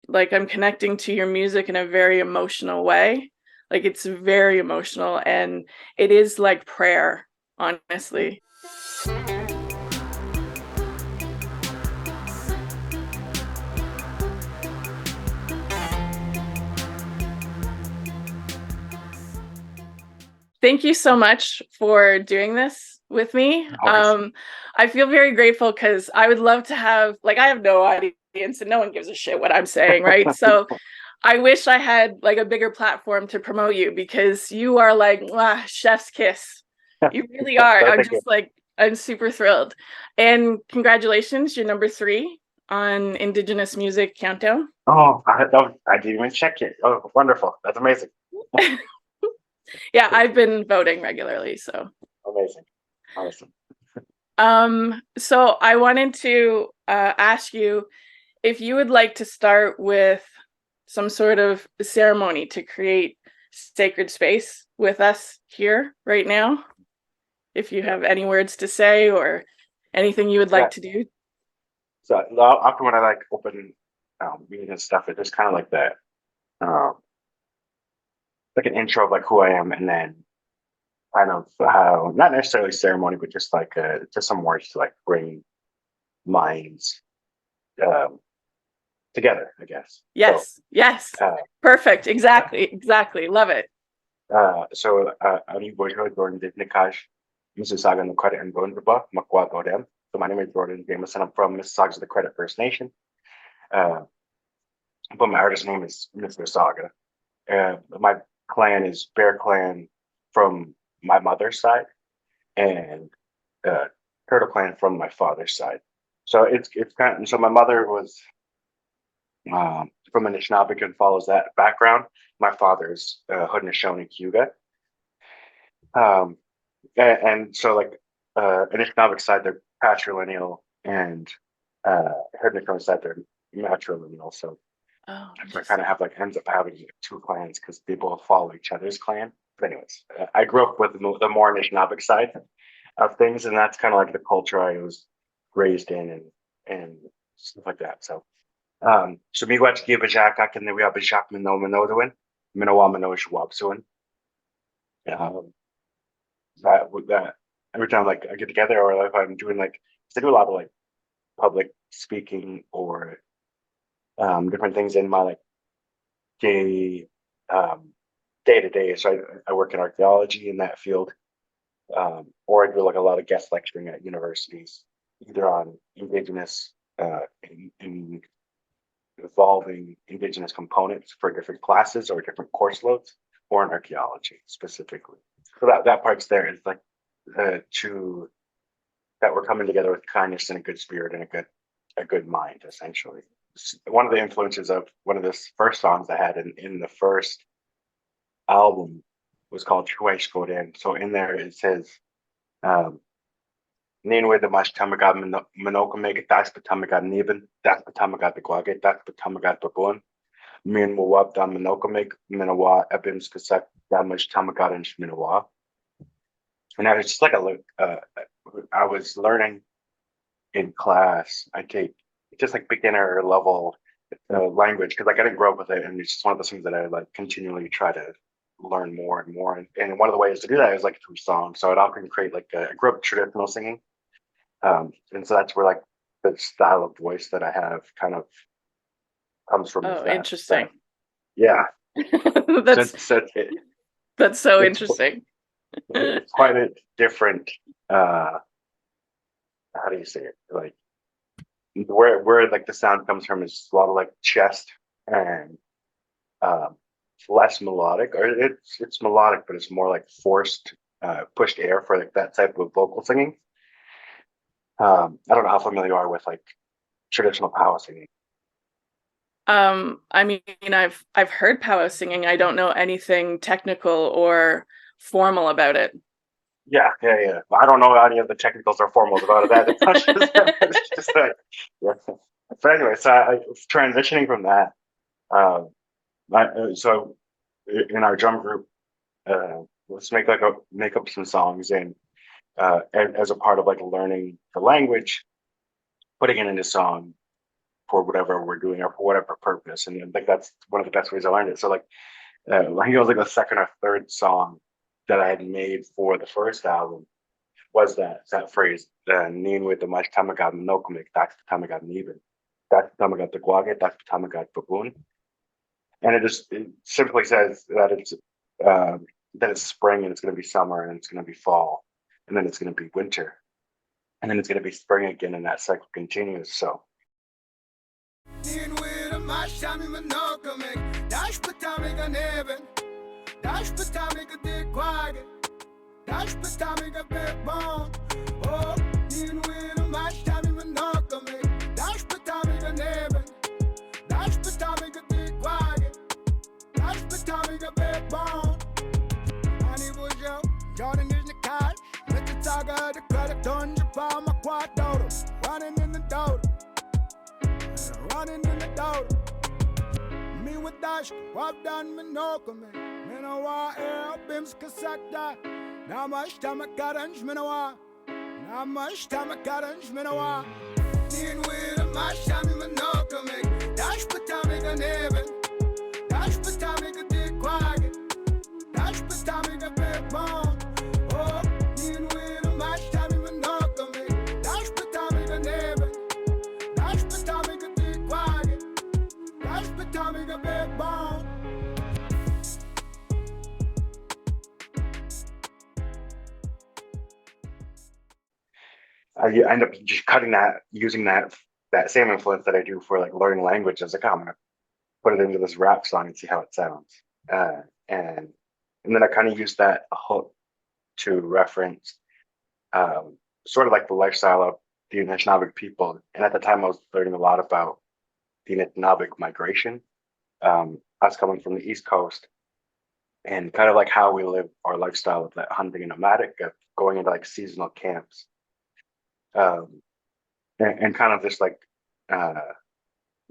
like I'm connecting to your music in a very emotional way. Like it's very emotional and it is like prayer, honestly. Thank you so much for doing this with me. Always. I feel very grateful because I would love to have, like, I have no audience and no one gives a shit what I'm saying, right? So I wish I had like a bigger platform to promote you because you are like chef's kiss. You really are. So I'm thank you. just like, I'm super thrilled. And congratulations, you're number 3 on Indigenous Music Countdown. Oh, I didn't even check it. Oh, wonderful. That's amazing. Yeah, I've been voting regularly, so. Amazing. Awesome. So I wanted to ask you if you would like to start with some sort of ceremony to create sacred space with us here right now. If you have any words to say or anything you would Yeah. like to do. So often when I like open meetings and stuff, it's just kind of like that, um, like an intro of like who I am, and then kind of how not necessarily ceremony, but just like just some words to like bring minds um, together, I guess. So Yes, yes. uh, Perfect. Exactly. Exactly. Love it. Ani Bojo Jordan Nikaj, Michii Saagii and the Credit and Gondreba, Makwa Godem. So my name is Jordan Jamieson. I'm from Mississauga of the Credit First Nation. Uh, but my artist name is Mr. Saga. My clan is Bear Clan from my mother's side, and uh, Turtle Clan from my father's side. So it's kind of, so my mother was from Anishinabek and follows that background. My father's Haudenosaunee Cayuga. Um, and so like Anishinabek side, they're patrilineal, and Haudenosaunee side, they're matrilineal. So Oh, I kind interesting. of have like ends up having two clans because they both follow each other's clan. But anyways, I grew up with the more Anishinaabe side of things, and that's kind of like the culture I was raised in and stuff like that. So miigwech gi bajak and we have bajak mino minodoin, minowa mino shwabsuin. Um, that every time like I get together or if I'm doing like, 'cause I do a lot of like public speaking or different things in my like day um, day to day. So I work in archaeology in that field, or I do like a lot of guest lecturing at universities, either on indigenous in evolving indigenous components for different classes or different course loads, or in archaeology specifically. So that part's there is like to that we're coming together with kindness and a good spirit and a good mind, essentially. One of the influences of one of the first songs I had in the first album was called Fuaighte. So in there it says, um, Ninwe the mash tamagad minokamega das patamagad neben, das patamagad the guage, das patamagad babun, min wawab dan minokamig, minawa ebim skasak damage tamagad and shminawa. And I was just like I was learning in class. I take just like beginner level language because like I didn't grow up with it, and it's just one of those things that I like continually try to learn more and more. And one of the ways to do that is like through song. So I'd often create like I grew up traditional singing, and so that's where like the style of voice that I have kind of comes from is Oh, that interesting. yeah. So that's so that's so it's interesting. it's quite a different. uh how do you say it? Like where like the sound comes from is a lot of like chest and um, less melodic, or it's melodic, but it's more like forced, pushed air for like that type of vocal singing. I don't know how familiar you are with like traditional power singing. I mean, I've heard powwow singing. I don't know anything technical or formal about it. Yeah. I don't know any of the technicals or formals about it. It's just like, yeah. But anyway, so transitioning from that, um, so in our drum group, let's make up some songs and as a part of like learning the language, putting it into song. for whatever we're doing or for whatever purpose. And I think that's one of the best ways I learned it. So like, I think it was like the second or third song that I had made for the first album was that phrase, Nin with the much tamagat nokomik, that's the tamagat neben. That's the tamagat the guaget, that's the tamagat baboon. And it simply says that it's spring and it's gonna be summer and it's gonna be fall and then it's gonna be winter. And then it's gonna be spring again and that cycle continues. So I end up just using that same influence that I do for like learning languages. Like, I'm gonna put it into this rap song and see how it sounds. And then I kind of use that hook to reference sort of like the lifestyle of the Anishinabek people. And at the time, I was learning a lot about the Anishinabek migration. Us coming from the East Coast and kind of like how we live our lifestyle of that hunting and nomadic, of going into like seasonal camps. And kind of just like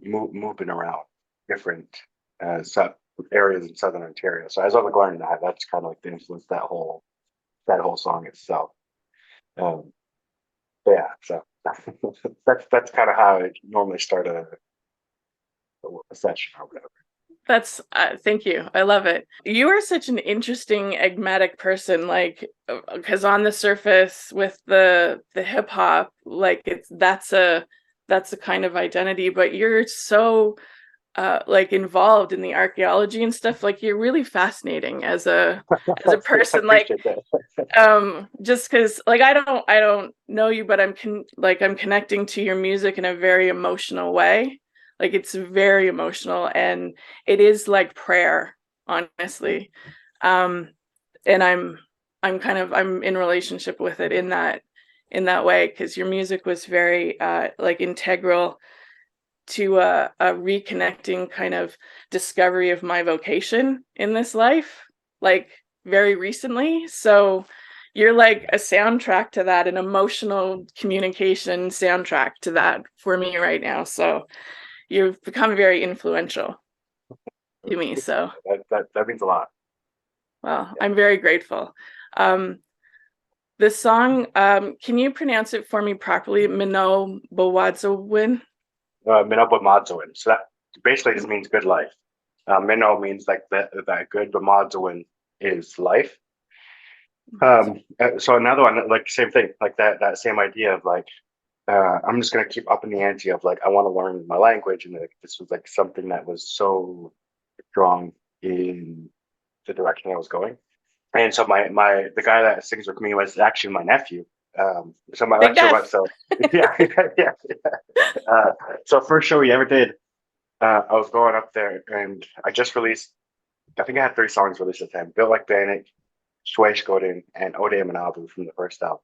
moving around different areas in Southern Ontario. So as I was learning that, that's kind of like the influence that whole song itself. But yeah, so that's kind of how I normally start a session or whatever. That's thank you. I love it. You are such an interesting enigmatic person, like, because on the surface with the hip hop, like that's a kind of identity, but you're so like involved in the archaeology and stuff. Like, you're really fascinating as a person. Like, just because like I don't know you, but I'm connecting to your music in a very emotional way. Like, it's very emotional and it is like prayer, honestly. And I'm in relationship with it in that way, because your music was very like integral to a reconnecting kind of discovery of my vocation in this life, like very recently. So you're like a soundtrack to that, an emotional communication soundtrack to that for me right now. So you've become very influential to me. So that means a lot. well, I'm very grateful. This song, can you pronounce it for me properly? Mino Bawadzowin? Mino Bamadzowin. So that basically just means good life. Mino means like that good, Bamadzowin is life. So another one, like same thing, like that same idea of like, I'm just gonna keep upping the ante of like, I want to learn my language, and like, this was like something that was so strong in the direction I was going. And so the guy that sings with me was actually my nephew. So my Big lecture Def. went so yeah. So first show we ever did, I was going up there and I just released, I think I had 3 songs released at the time: Built Like Bannock, Fuaighte, and Ode Manabu from the first album.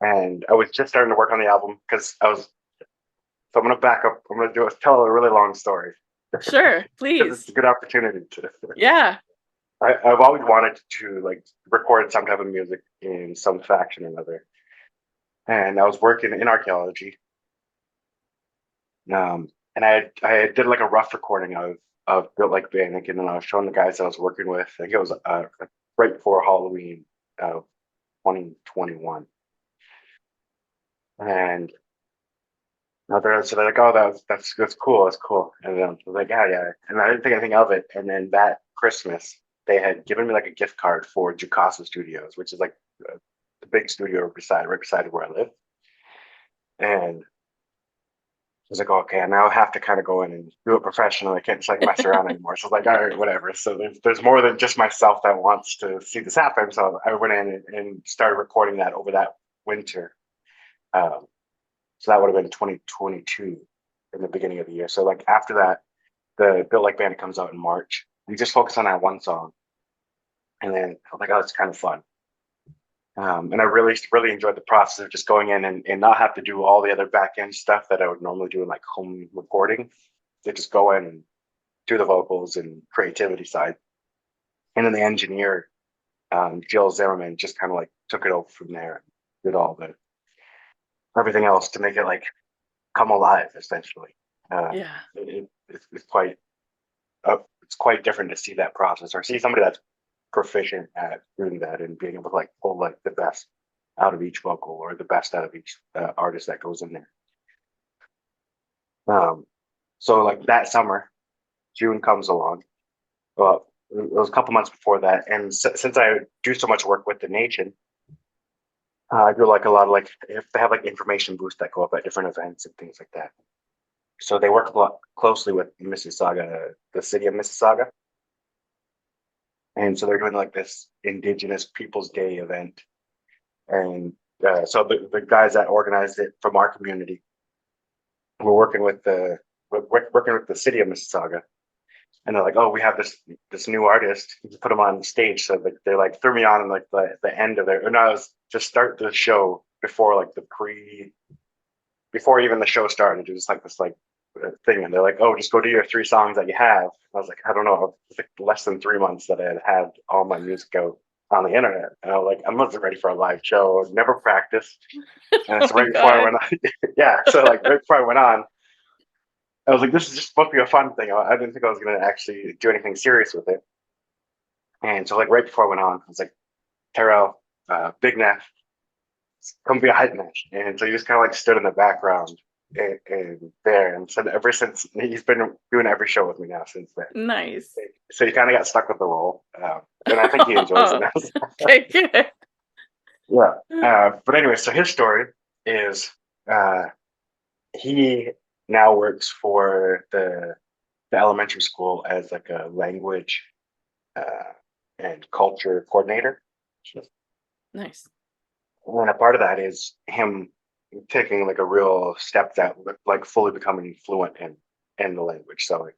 And I was just starting to work on the album because so I'm gonna back up. I'm gonna tell a really long story. Sure, please. It's a good opportunity to. Yeah. I've always wanted to like record some type of music in some fashion or another. And I was working in archaeology. And I did like a rough recording of Built Like Bannock, and then I was showing the guys I was working with. I think it was right before Halloween of 2021. And So they're like, oh, that's cool, that's cool. And then I was like, yeah. And I didn't think anything of it. And then that Christmas, they had given me like a gift card for Jukasa Studios, which is like the big studio right beside where I live. And I was like, oh, okay, now I have to kind of go in and do it professionally. I can't just like mess around anymore. So I was like, all right, whatever. So there's more than just myself that wants to see this happen. So I went in and started recording that over that winter. Um, so that would have been 2022 in the beginning of the year. So like after that, the Built Like Bandit comes out in March. We just focus on that one song. And then I was like, oh, it's kind of fun. And I really enjoyed the process of just going in and not have to do all the other back end stuff that I would normally do in like home recording. They just go in and do the vocals and creativity side. And then the engineer, Jill Zimmerman, just kind of like took it over from there and did all the everything else to make it like come alive, essentially. Yeah. It's quite different to see that process or see somebody that's proficient at doing that and being able to like pull like the best out of each vocal or the best out of each artist that goes in there. So like that summer, June comes along. Well, it was a couple months before that, and since I do so much work with the nation, I do like a lot of like if they have like information booths that go up at different events and things like that. So they work a lot closely with Mississauga, the city of Mississauga. And so they're doing like this Indigenous Peoples Day event. And so the guys that organized it from our community were working with the city of Mississauga. And they're like, oh, we have this new artist. You put him on the stage. So they like threw me on in like the end of it. And I was just start the show before like before even the show started. It was like this like thing. And they're like, oh, just go do your 3 songs that you have. I was like, I don't know. It was like less than 3 months that I had all my music out on the internet. And I was like, I wasn't ready for a live show. Never practiced. And it's right before I went on. Yeah. So like right before I went on, I was like, this is just supposed to be a fun thing. I didn't think I was going to actually do anything serious with it. And so like right before I went on, I was like, Terrell, Big Neff, come be a hype man. And so he just kind of like stood in the background and there. And so ever since, he's been doing every show with me now since then. Nice. So he kind of got stuck with the role. And I think he enjoys it now. Okay, good. Yeah. But anyway, so his story is he now works for the elementary school as like a language and culture coordinator. Nice. And a part of that is him taking like a real step that like fully becoming fluent in the language. So like,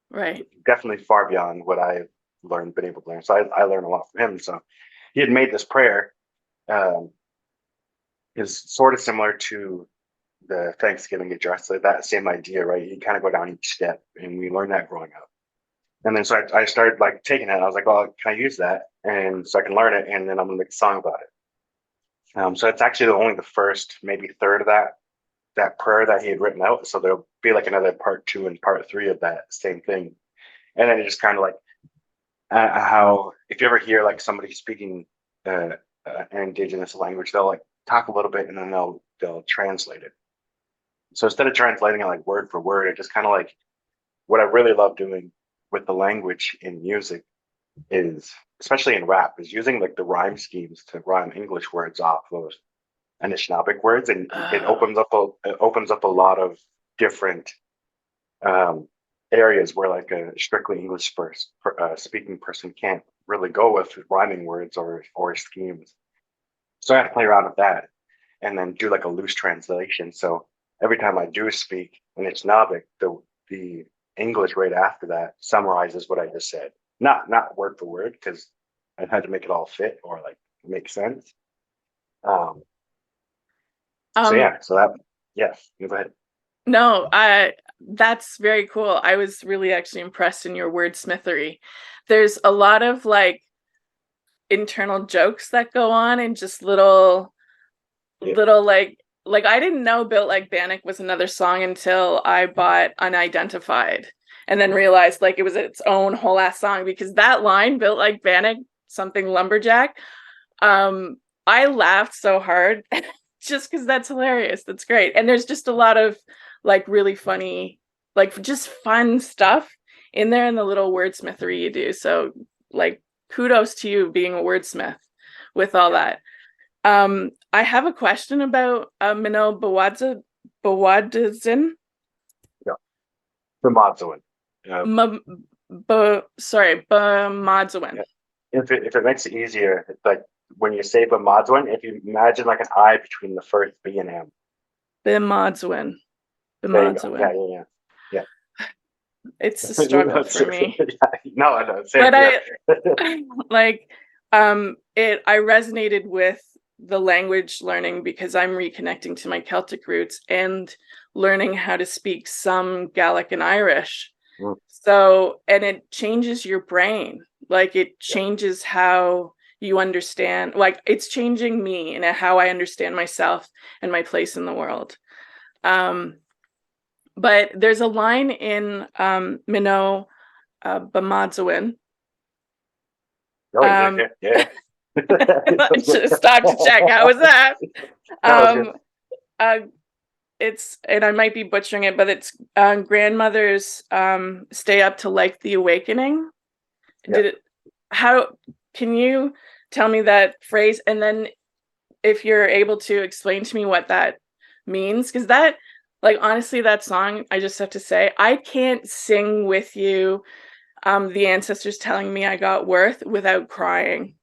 right, definitely far beyond what I've been able to learn. So I learned a lot from him. So he had made this prayer, is sort of similar to the Thanksgiving address, like that same idea, right? You kind of go down each step, and we learned that growing up. And then so I started like taking it. I was like, well, can I use that? And so I can learn it, and then I'm gonna make a song about it. So it's actually only the first, maybe third of that prayer that he had written out. So there'll be like another part 2 and part 3 of that same thing. And then it just kind of like how if you ever hear like somebody speaking an indigenous language, they'll like talk a little bit and then they'll translate it. So instead of translating it like word for word, it just kind of like what I really love doing with the language in music is, especially in rap, is using like the rhyme schemes to rhyme English words off of Anishinabek words, and it opens up a lot of different areas where like a strictly English speaking person can't really go with rhyming words or schemes. So I had to play around with that and then do like a loose translation. So every time I do speak Anishinabek, the English right after that summarizes what I just said. Not word for word, because I had to make it all fit or like make sense. So go ahead. No, that's very cool. I was really actually impressed in your wordsmithery. There's a lot of like internal jokes that go on and just little like I didn't know Built Like Bannock was another song until I bought Unidentified and then realized like it was its own whole ass song, because that line, Built Like Bannock, something lumberjack, I laughed so hard just because that's hilarious. That's great. And there's just a lot of like really funny, like just fun stuff in there, and the little wordsmithery you do. So like kudos to you being a wordsmith with all that. I have a question about Minnow Bawadizin. Yeah. The Modzowin. Bamadzowin. Yeah. If it makes it easier, it's like when you say Bamadzowin, if you imagine like an I between the first B and M. Bamadzowin. There you go. Yeah. It's a struggle for me. No, but I like I resonated with the language learning because I'm reconnecting to my Celtic roots and learning how to speak some Gaelic and Irish. So, and it changes your brain. Like it changes how you understand, like it's changing me and how I understand myself and my place in the world. But there's a line in Minnow Bamadzowin. Yeah. I just stopped to check. How was that? It's, and I might be butchering it, but it's grandmothers stay up to like the awakening. Yeah. How can you tell me that phrase? And then if you're able to explain to me what that means, because that, like, honestly, that song, I just have to say, I can't sing with you the ancestors telling me I got worth without crying.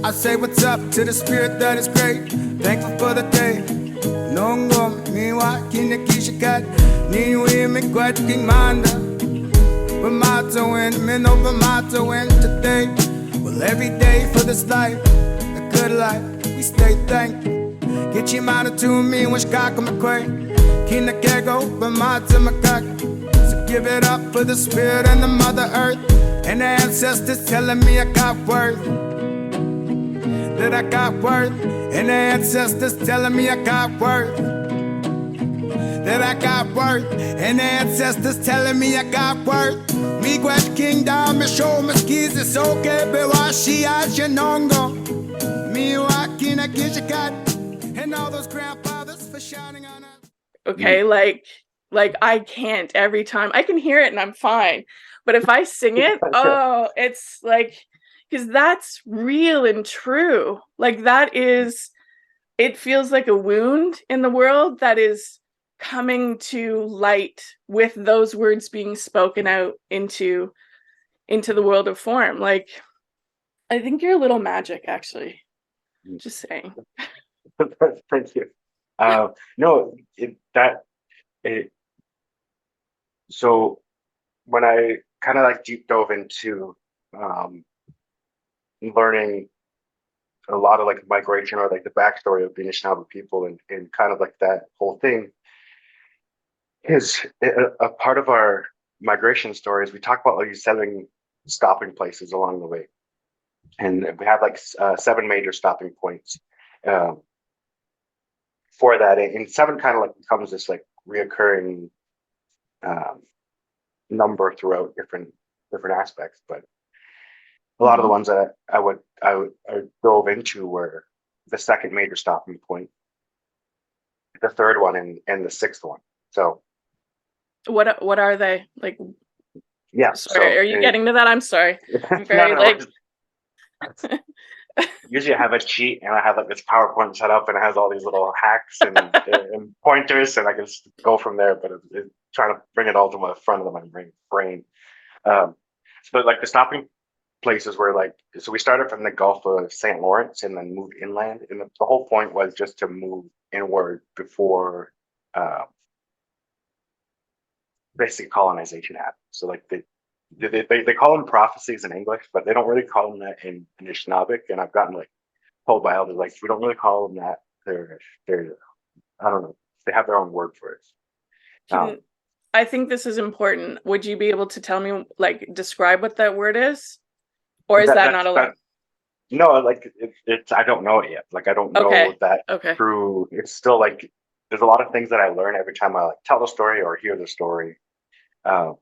I say what's up to the spirit that is great. Thankful for the day. Nongo miwa kinekishikat niwe mikwat king manda. Bamata win, men over mata win today. Well, every day for this life, a good life, we stay thankful. Get your mind to me, wish kaka mcquay. Kina kego, bamata makaka. So give it up for the spirit and the mother earth. And the ancestors telling me I got worth. That I got worth. And the ancestors telling me I got worth. That I got worth. And the ancestors telling me I got worth. Me gwet kingdom, me show me skis, it's okay, but washi ashanongo. Me wakina kishikat. And all those grandfathers for shouting on us. Okay, like I can't every time. I can hear it and I'm fine. But if I sing it, oh, it's like, because that's real and true. Like that is, it feels like a wound in the world that is coming to light with those words being spoken out into the world of form. Like, I think you're a little magic, actually. Just saying. Thank you. So when I kind of like deep dove into learning a lot of like migration or like the backstory of the Anishinabek people and kind of like that whole thing is a part of our migration stories. We talk about these 7 stopping places along the way, and we have like 7 major stopping points for that. And 7 kind of like becomes this like reoccurring number throughout different aspects, but a lot of the ones that I dove into were the 2nd major stopping point, the 3rd one, and the 6th one. So what are they? Like, yeah, sorry, are you getting to that? I'm sorry. I'm very usually I have a cheat and I have like this PowerPoint set up and it has all these little hacks and pointers, and I can just go from there, but it's trying to bring it all to the front of my brain. But like the stopping places were like, so we started from the Gulf of St. Lawrence and then moved inland, and the whole point was just to move inward before basically colonization happened. So like they call them prophecies in English, but they don't really call them that in Anishinabek. And I've gotten like told by elders, like, we don't really call them that. They're I don't know, they have their own word for it. I think this is important. Would you be able to tell me, like, describe what that word is? Or is that not allowed? No, like it's I don't know it yet. Like I don't know that through. It's still like there's a lot of things that I learn every time I like tell the story or hear the story. to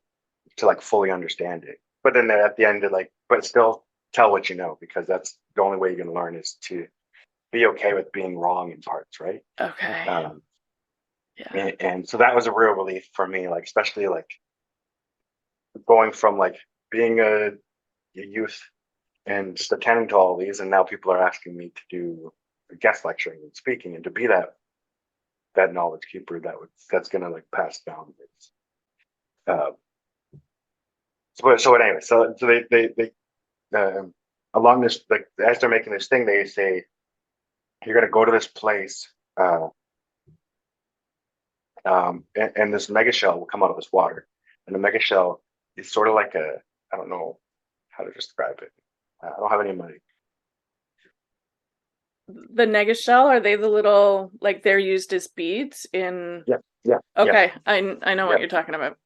like fully understand it. But then at the end, but still tell what you know, because that's the only way you're going to learn, is to be okay with being wrong in parts, right? Okay. Yeah. And so that was a real relief for me, like especially like going from like being a youth and just attending to all these, and now people are asking me to do guest lecturing and speaking, and to be that knowledge keeper that's gonna like pass down. Uh, so anyway, so they along this, like as they're making this thing, they say you're gonna go to this place, and this mega shell will come out of this water, and the mega shell is sort of like I don't know how to describe it. I don't have any money. The nega shell, are they the little, like they're used as beads in? Yeah. Okay, I know what you're talking about.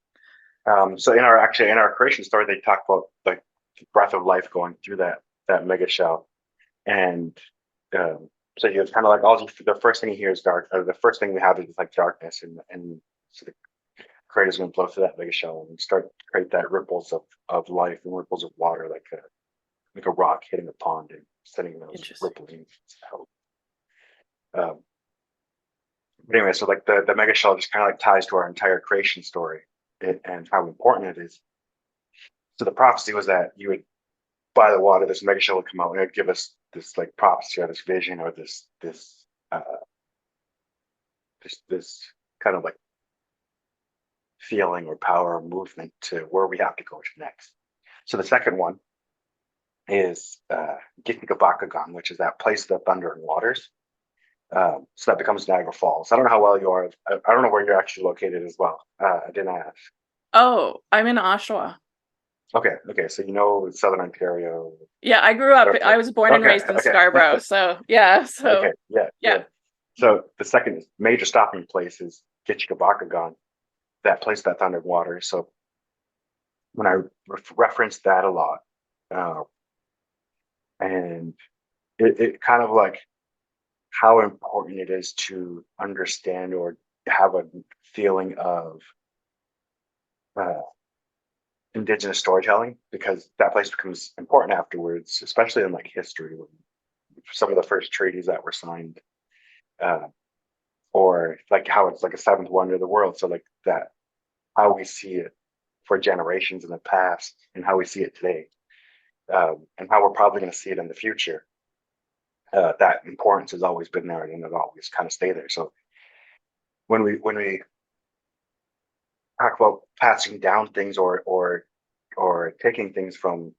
So in our creation story, they talk about like the breath of life going through that mega shell, and so it's kind of like the first thing you hear is dark, or the first thing we have is like darkness, and so the creator's going to blow through that mega shell and start to create that ripples of life and ripples of water, like a rock hitting a pond and sending those rippling out. But anyway, so like the mega shell just kind of like ties to our entire creation story, and how important it is. So the prophecy was that you would, by the water, this mega shell would come out, and it would give us this like prophecy, or this vision, or this kind of like feeling or power or movement to where we have to go to next. So the second one is Gitnikabakagon, which is that place of the thunder and waters. So that becomes Niagara Falls. I don't know how well you are. I don't know where you're actually located as well. I didn't ask. Oh, I'm in Oshawa. Okay. So you know Southern Ontario. Yeah, I grew up. Okay. I was born and raised in Scarborough. So yeah. So okay. Yeah. So the second major stopping place is Gitnikabakagon, that place that thunder and water. So when I reference that a lot, and it kind of like how important it is to understand or have a feeling of Indigenous storytelling, because that place becomes important afterwards, especially in like history, when some of the first treaties that were signed, or like how it's like a seventh wonder of the world. So like that, how we see it for generations in the past and how we see it today, and how we're probably going to see it in the future. That importance has always been there, and it'll always kind of stay there. So when we talk about passing down things or taking things from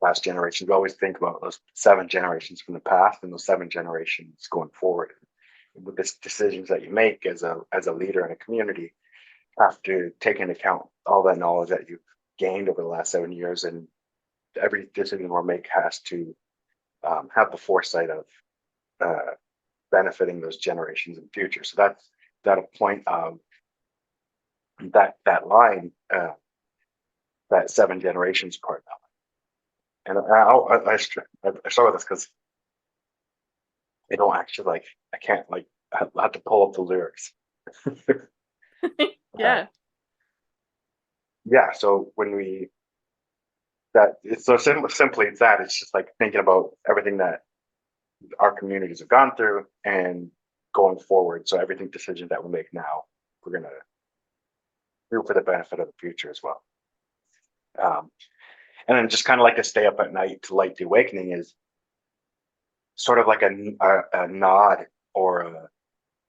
past generations, we always think about those 7 generations from the past and those 7 generations going forward. With the decisions that you make as a leader in a community, have to take into account all that knowledge that you've gained over the last 7 years, and every decision we make has to have the foresight of benefiting those generations in the future. So that's that a point of that line, that 7 generations part. And I start with this because I don't actually like, I can't like, I have to pull up the lyrics. yeah. Yeah. So when we, it's so simply it's that, it's just like thinking about everything that our communities have gone through and going forward. So everything decision that we make now, we're going to do for the benefit of the future as well. And then just kind of like to stay up at night to light the awakening is sort of like a nod or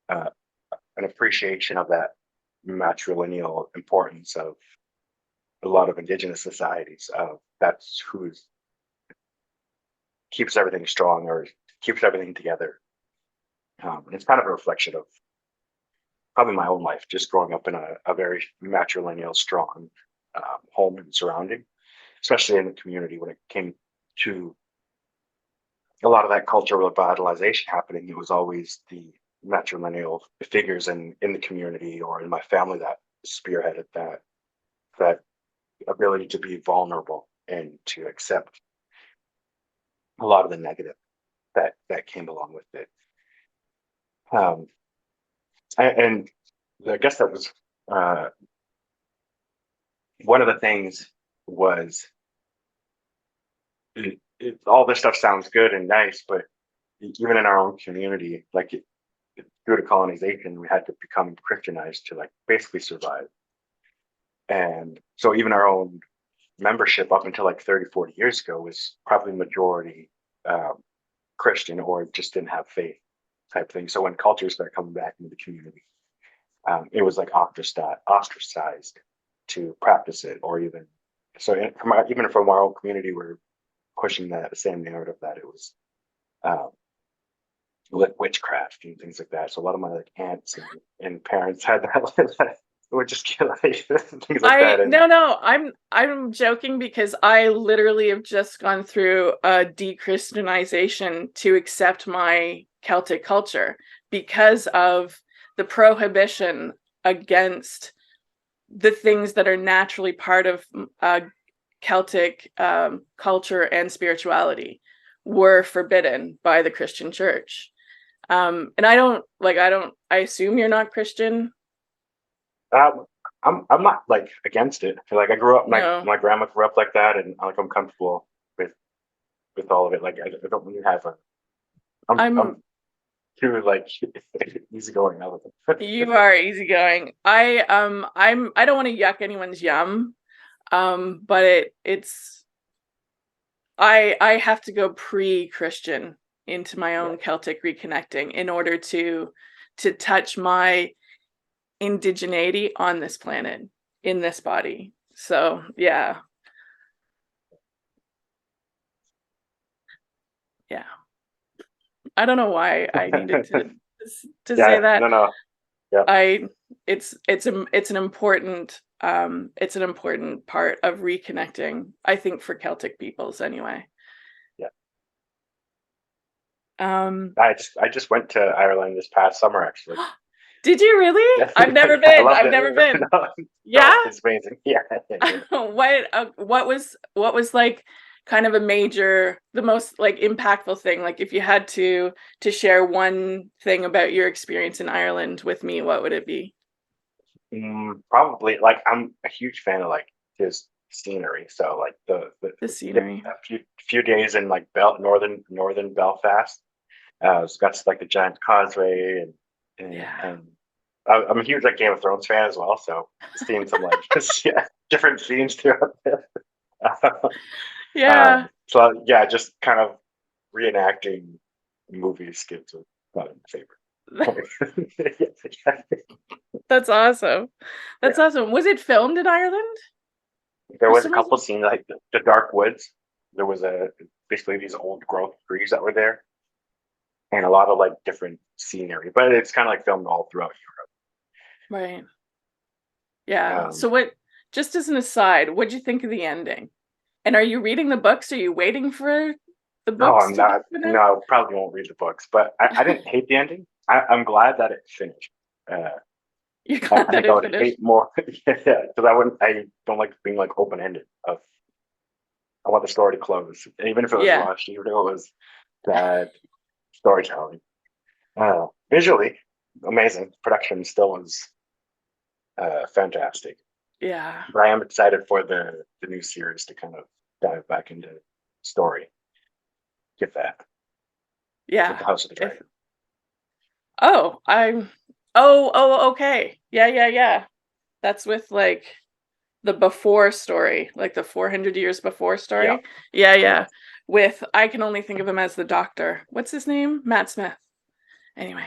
an appreciation of that matrilineal importance of a lot of Indigenous societies. That's who keeps everything strong or keeps everything together. And it's kind of a reflection of probably my own life, just growing up in a very matrilineal, strong home and surrounding, especially in the community when it came to a lot of that cultural revitalization happening. It was always the matrilineal figures in the community or in my family that spearheaded that ability to be vulnerable and to accept a lot of the negative that came along with it. And I guess that was one of the things was all this stuff sounds good and nice, but even in our own community, like due to colonization, we had to become Christianized to like basically survive. And so even our own membership up until like 30, 40 years ago was probably majority Christian or just didn't have faith type thing. So when cultures started coming back into the community, it was like ostracized to practice it, or even so. Even from our own community, we're pushing that same narrative that it was witchcraft and things like that. So a lot of my like aunts and parents had that. Would just get like things like that. And no, I'm joking because I literally have just gone through a de-Christianization to accept my Celtic culture because of the prohibition against the things that are naturally part of Celtic culture and spirituality were forbidden by the Christian church. And I assume you're not Christian. I'm not like against it. I feel like I grew up, my grandma grew up like that, and like I'm comfortable with all of it. Like I don't really have I'm too like easygoing. You are easygoing. I don't want to yuck anyone's yum, but I have to go pre-Christian into my own Celtic reconnecting in order to touch my indigeneity on this planet in this body. So yeah. I don't know why I needed to say that. No. Yeah. It's an important part of reconnecting, I think, for Celtic peoples anyway. Yeah. I just went to Ireland this past summer actually. Did you really? Yeah. I've never been. I've never been. Yeah. No, it's amazing. Yeah. What was like kind of the most like impactful thing? Like if you had to share one thing about your experience in Ireland with me, what would it be? Probably like I'm a huge fan of like his scenery. So like the scenery. A few days in like northern Belfast. It's got like the giant causeway and I'm a huge like Game of Thrones fan as well. So seeing some like different scenes throughout there. Yeah. So yeah, just kind of reenacting movie skits was probably my favorite. That's awesome. That's awesome. Was it filmed in Ireland? There was a couple scenes like the dark woods. There was basically these old growth trees that were there, and a lot of like different scenery. But it's kind of like filmed all throughout Europe. Right. Yeah. So what? Just as an aside, what'd you think of the ending? And are you reading the books? Are you waiting for the books? No, I'm not. No, I probably won't read the books. But I didn't hate the ending. I'm glad that it finished. You're glad that it finished? Hate more. Yeah, because I don't like being like open ended. I want the story to close, even if it was rushed, even if it was bad storytelling. Visually amazing. Production still was fantastic. Yeah. But I am excited for the new series to kind of dive back into story. Get that. Yeah. Get the House of the Dragon. Okay. Yeah. That's with like the before story, like the 400 years before story. Yeah. With, I can only think of him as the Doctor. What's his name? Matt Smith. Anyway.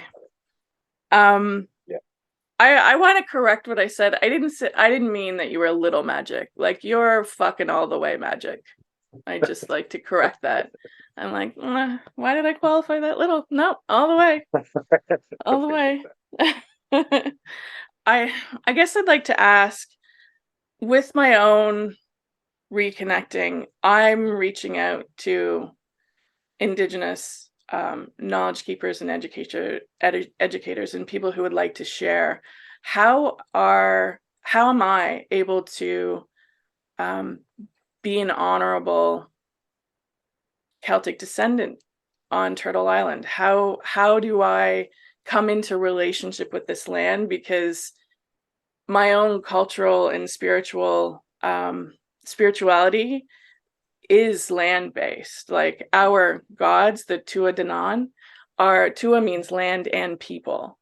I want to correct what I said. I didn't mean that you were a little magic. Like you're fucking all the way magic. I just like to correct that. I'm like, why did I qualify that little? No, all the way. All the way. I guess I'd like to ask, with my own reconnecting, I'm reaching out to Indigenous knowledge keepers and educators and people who would like to share how am I able to be an honorable Celtic descendant on Turtle Island? How do I come into relationship with this land? Because my own cultural and spiritual spirituality is land-based. Like our gods, the Tua Danan, Tua means land and people.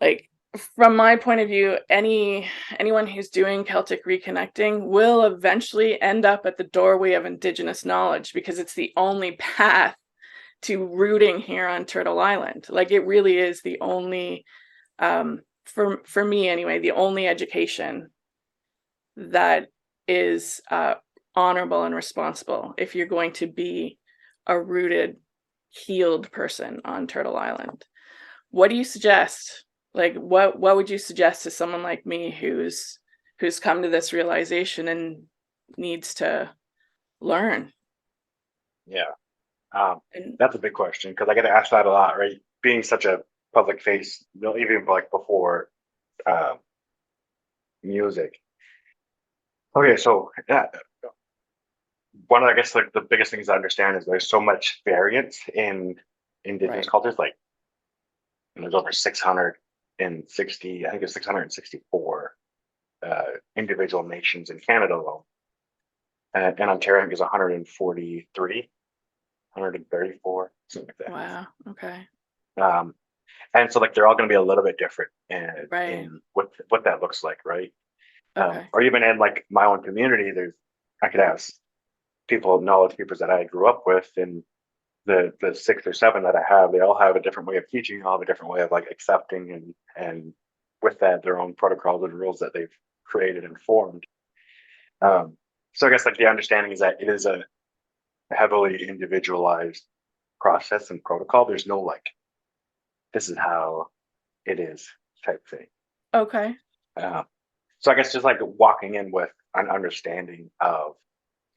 Like from my point of view, anyone who's doing Celtic reconnecting will eventually end up at the doorway of Indigenous knowledge, because it's the only path to rooting here on Turtle Island. Like it really is the only, for me anyway, the only education that is honorable and responsible if you're going to be a rooted, healed person on Turtle Island. What do you suggest? Like what would you suggest to someone like me who's come to this realization and needs to learn? Yeah. And That's a big question, because I get asked that a lot, right? Being such a public face, even like before music. Okay, so one of, I guess, like the biggest things I understand is there's so much variance in Indigenous Right. cultures. Like, there's over 660, I think it's 664 individual nations in Canada alone. And Ontario, I think, is 143, 134, something like that. Wow. Okay. And so like they're all going to be a little bit different and Right. in what that looks like, right? Okay. Or even in like my own community, I could ask knowledge keepers that I grew up with, and the 6 or 7 that I have, they all have a different way of teaching, all have a different way of like accepting, and with that their own protocols and rules that they've created and formed. So I guess like the understanding is that it is a heavily individualized process and protocol. There's no like, this is how it is type thing. Okay. So I guess just like walking in with an understanding of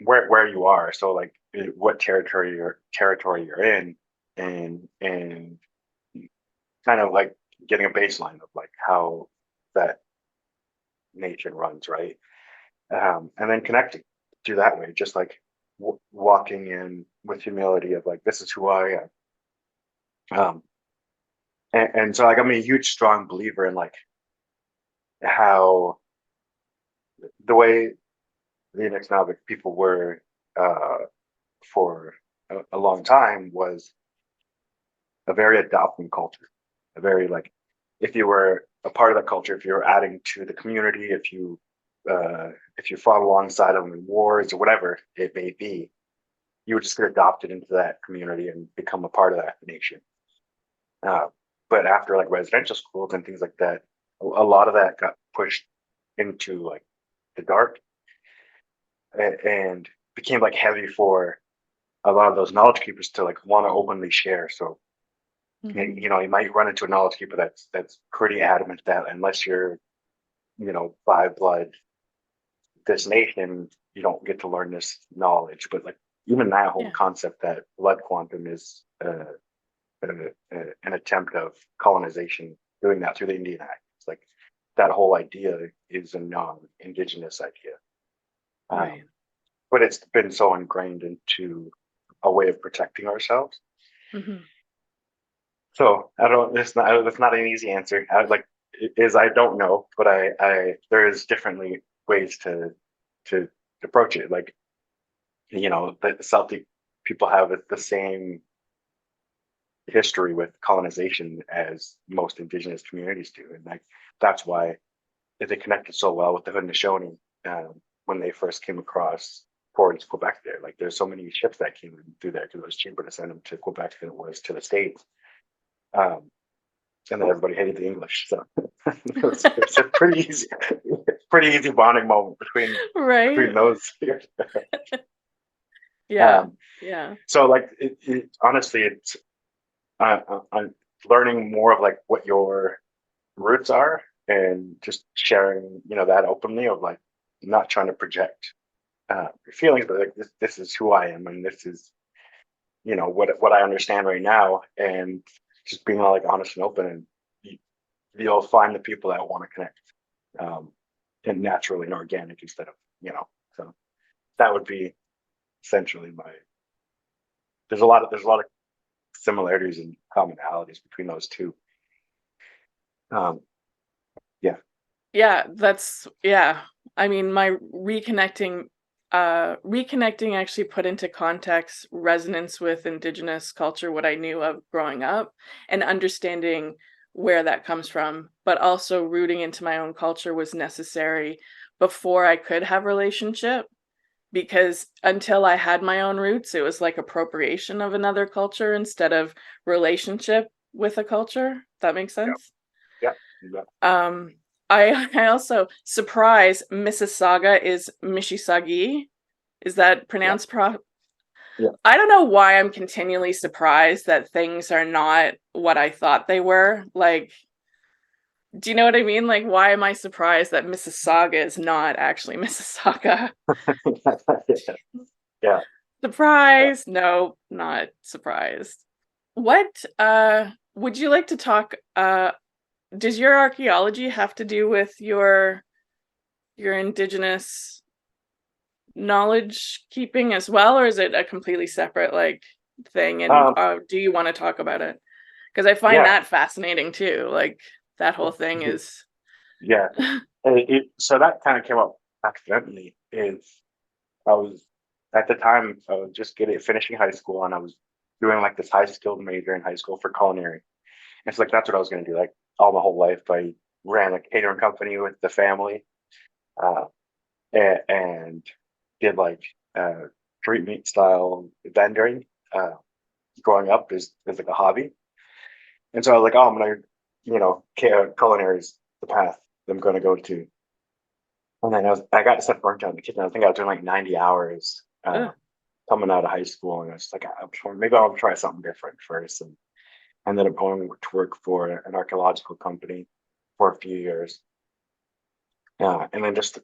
where you are. So like what territory you're in, and kind of like getting a baseline of like how that nation runs, right? And then connecting through that way, just like walking in with humility of like, this is who I am. And so like I'm a huge strong believer in like how the way the Anishinabek people were for a long time was a very adopting culture, a very like, if you were a part of that culture, if you're adding to the community, if you fought alongside them in wars or whatever it may be, you would just get adopted into that community and become a part of that nation. But after like residential schools and things like that, a lot of that got pushed into like the dark, and became like heavy for a lot of those knowledge keepers to like want to openly share. So Mhm. you might run into a knowledge keeper that's pretty adamant that unless you're by blood this nation, you don't get to learn this knowledge. But like even that whole Yeah. concept that blood quantum is an attempt of colonization, doing that through the Indian Act. It's like that whole idea is a non-Indigenous idea. Right. But it's been so ingrained into a way of protecting ourselves. Mhm. So I don't. It's not an easy answer. I don't know, but there is differently ways to approach it. Like the Celtic people have the same history with colonization as most Indigenous communities do, and like that's why they connected so well with the Haudenosaunee when they first came across towards Quebec. There, like there's so many ships that came through there because it was cheaper to send them to Quebec than it was to the States. And then everybody hated the English, so it's a pretty easy bonding moment between Right. those. Yeah. Um, Yeah. so like honestly, it's I'm learning more of like what your roots are, and just sharing that openly, of like not trying to project your feelings, but like this is who I am, and this is what I understand right now, and just being all like honest and open, and you'll find the people that want to connect, and naturally and organic instead of so that would be essentially my. There's a lot of similarities and commonalities between those two. Um, yeah. Yeah, I mean, my reconnecting actually put into context resonance with Indigenous culture, what I knew of growing up, and understanding where that comes from, but also rooting into my own culture was necessary before I could have relationship, because until I had my own roots, it was like appropriation of another culture instead of relationship with a culture. That makes Yeah, sense? yeah, yeah. Um, I also surprise Mississauga is Michii Saagii. Is that Yeah. pronounced Yeah. I don't know why I'm continually surprised that things are not what I thought they were. Like, do you know what I mean? Like, why am I surprised that Mississauga is not actually Mississauga? Yeah. Surprise! No, not surprised. What would you like to talk does your archaeology have to do with your Indigenous knowledge keeping as well, or is it a completely separate like thing? And do you want to talk about it? Because I find Yeah. that fascinating too. Like that whole thing is. Yeah. So that kind of came up accidentally. Is I was at the time I was just finishing high school, and I was doing like this high skilled major in high school for culinary. And it's like that's what I was going to do. Like all my whole life, I ran a catering company with the family, uh, and did like street meat style vending. Uh, Growing up is like a hobby, and so I was like, oh, I'm gonna, culinary is the path I'm going to go to. And then I got stuff burnt out in the kitchen. I think I was doing like 90 hours Ugh. coming out of high school, and I was like, maybe I'll try something different first. And ended up going to work for an archaeological company for a few years, and then just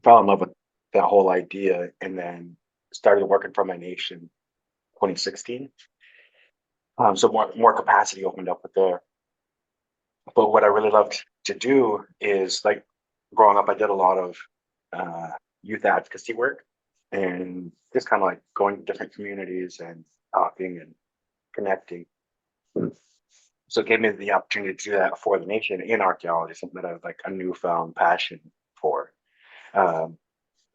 fell in love with that whole idea, and then started working for my nation 2016. So more capacity opened up with there. But what I really loved to do is like growing up, I did a lot of uh, youth advocacy work, and just kind of like going to different communities and talking and connecting. So it gave me the opportunity to do that for the nation in archaeology, something that I was like a newfound passion for. Um,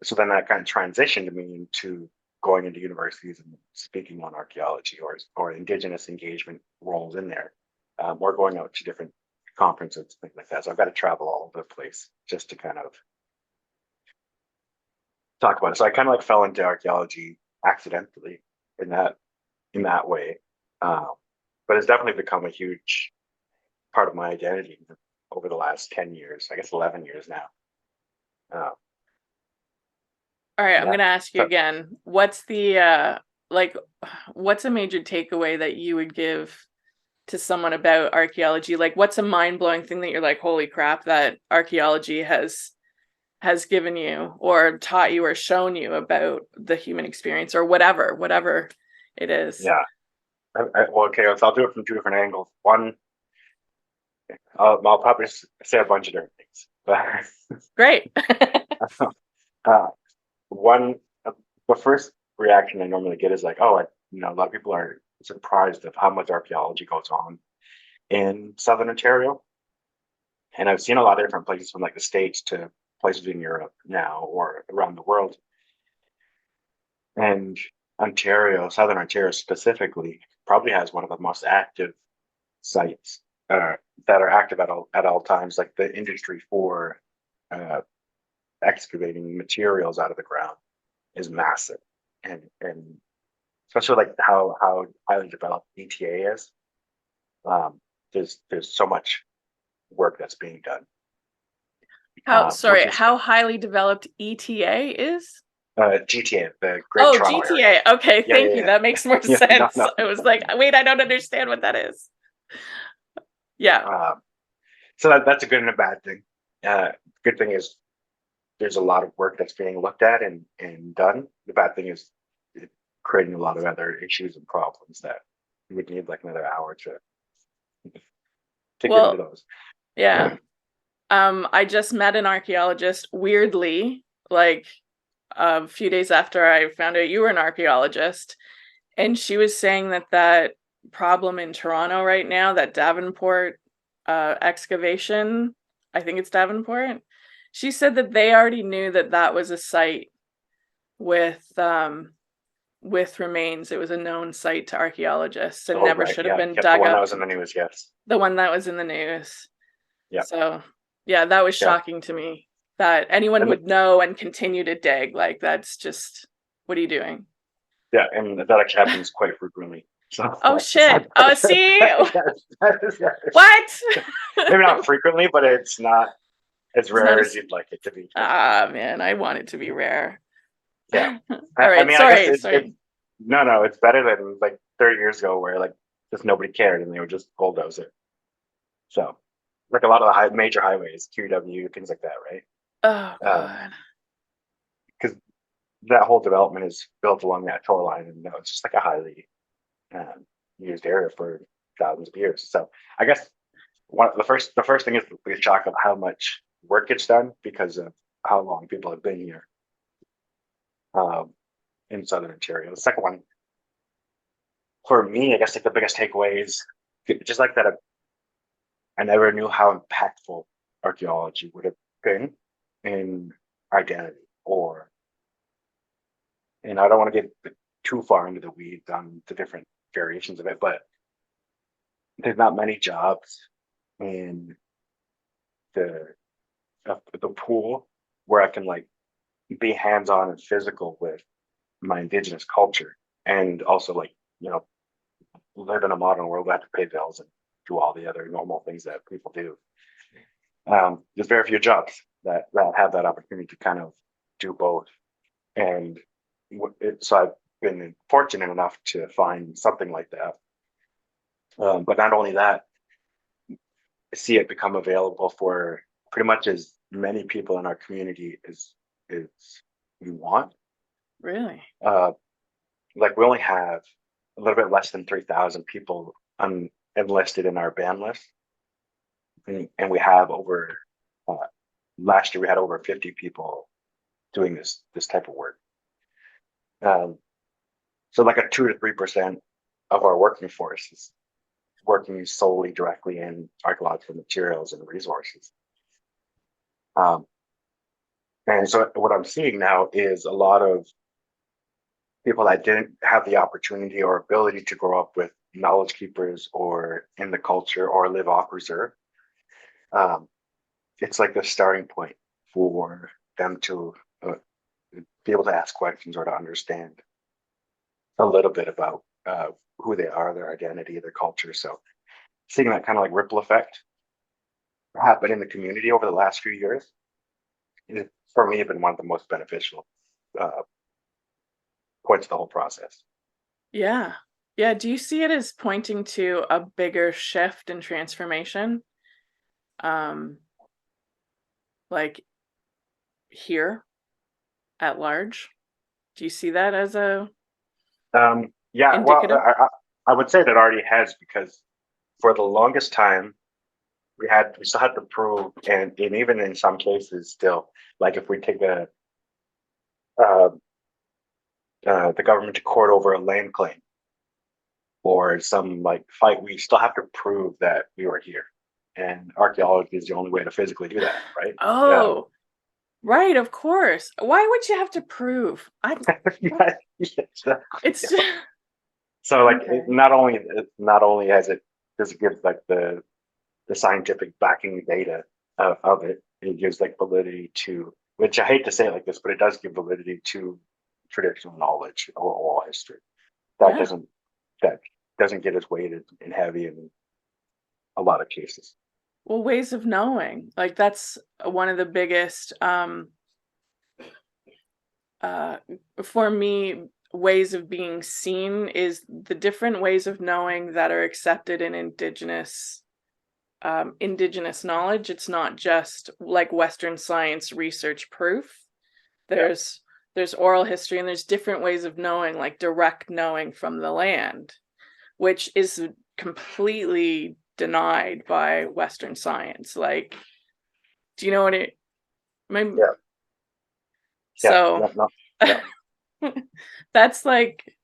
so then that kind of transitioned me into going into universities and speaking on archaeology or Indigenous engagement roles in there, or going out to different conferences, things like that. So I've got to travel all over the place just to kind of talk about it. So I kind of like fell into archaeology accidentally in that way, but it's definitely become a huge part of my identity over the last 10 years, I guess 11 years now. All right, I'm Yeah. gonna ask you So, again. What's the like what's a major takeaway that you would give to someone about archaeology? Like what's a mind-blowing thing that you're like, holy crap, that archaeology has given you or taught you or shown you about the human experience or whatever it is. yeah. Well, okay, so I'll do it from two different angles. One, I'll probably say a bunch of different things. But Great. uh, one, the first reaction I normally get is like, oh, a lot of people are surprised of how much archaeology goes on in Southern Ontario. And I've seen a lot of different places from like the States to places in Europe now or around the world. And Southern Ontario specifically, probably has one of the most active sites that are active at all times. Like the industry for uh, excavating materials out of the ground is massive, and especially like how highly developed ETA is. There's so much work that's being done, which is How highly developed ETA is? GTA, the Great Oh, Toronto Area. GTA. Okay, Yeah, thank yeah, you. yeah. That makes more Yeah, no, sense. no. I was like, wait, I don't understand what that is. Yeah. So that's a good and a bad thing. Good thing is there's a lot of work that's being looked at and done. The bad thing is it creating a lot of other issues and problems that you would need like another hour to get into Well, those. yeah. I just met an archaeologist weirdly, like a few days after I found out you were an archaeologist, and she was saying that problem in Toronto right now, that Davenport excavation, I think it's Davenport. She said that they already knew that that was a site with remains. It was a known site to archaeologists and never should have been the dug one up. that was in the news, yes. The one that was in the news. Yeah. So yeah, that was shocking to me that anyone would know and continue to dig. Like, that's just, what are you doing? Yeah, and that actually happens quite frequently. So Oh shit. Oh, see? What? Maybe not frequently, but it's not as rare as you'd like it to be. Ah, man, I want it to be rare. Yeah. All right, sorry. No, it's better than like 30 years ago where like just nobody cared and they would just bulldoze it. So like a lot of the major highways, QW, things like that, right? Oh god. Because that whole development is built along that shoreline, and it's just like a highly used area for thousands of years. So I guess the first thing is the shock of how much work gets done because of how long people have been here in Southern Ontario. The second one, for me, I guess like the biggest takeaway is just like that. I never knew how impactful archaeology would have been in identity, and I don't want to get too far into the weeds on the different variations of it, but there's not many jobs in the pool where I can like be hands-on and physical with my Indigenous culture, and also like live in a modern world where I have to pay bills and do all the other normal things that people do. There's very few jobs that have that opportunity to kind of do both, and so I've been fortunate enough to find something like that. But not only that, see it become available for pretty much as many people in our community as we want. Really? Like we only have a little bit less than 3,000 people enlisted in our band list, and we have over last year we had over 50 people doing this type of work. So like a 2 to 3% of our working force is working solely directly in archaeological materials and resources. And so what I'm seeing now is a lot of people that didn't have the opportunity or ability to grow up with knowledge keepers or in the culture or live off reserve. It's like the starting point for them to be able to ask questions or to understand a little bit about who they are, their identity, their culture. So seeing that kind of like ripple effect happen in the community over the last few years, for me, have been one of the most beneficial points of the whole process. Yeah. Yeah. Do you see it as pointing to a bigger shift and transformation? Like here at large? Do you see that as a yeah, indicative? well, I would say that already has, because for the longest time we still had to prove, and even in some cases still, like if we take the government to court over a land claim or some like fight, we still have to prove that we were here, and archaeology is the only way to physically do that, right? Oh, right, of course. Why would you have to prove? Yeah, It's yeah. So like okay. not only does it give like the scientific backing data of it, it gives like validity to, which I hate to say it like this, but it does give validity to traditional knowledge or oral history. That doesn't get as weighted and heavy in a lot of cases. Well, ways of knowing, like that's one of the biggest for me, ways of being seen is the different ways of knowing that are accepted in indigenous knowledge. It's not just like Western science research proof. There's oral history, and there's different ways of knowing, like direct knowing from the land, which is completely denied by Western science. Like, do you know what it? Yeah. So Yeah. that's like,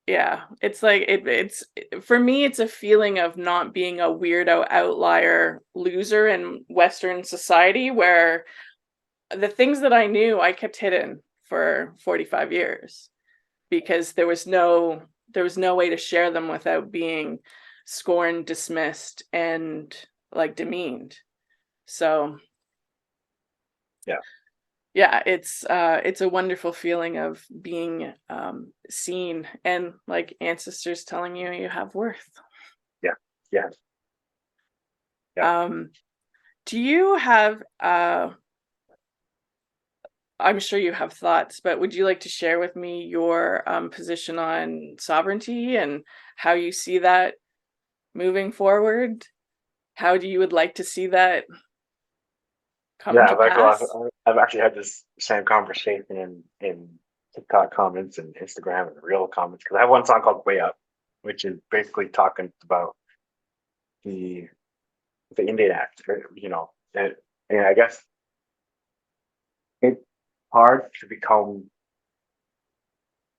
Yeah, it's like it's for me, it's a feeling of not being a weirdo outlier loser in Western society where the things that I knew I kept hidden for 45 years because there was no way to share them without being scorned, dismissed, and like demeaned. So Yeah. yeah, it's a wonderful feeling of being seen and like ancestors telling you you have worth. Yeah. Yeah. Yeah. Do you have I'm sure you have thoughts, but would you like to share with me your position on sovereignty and how you see that moving forward? How do you would like to see that come Yeah, to pass? I've actually had this same conversation in TikTok comments and Instagram and real comments because I have one song called "Way Up," which is basically talking about the the Indian Act. And I guess it's hard to become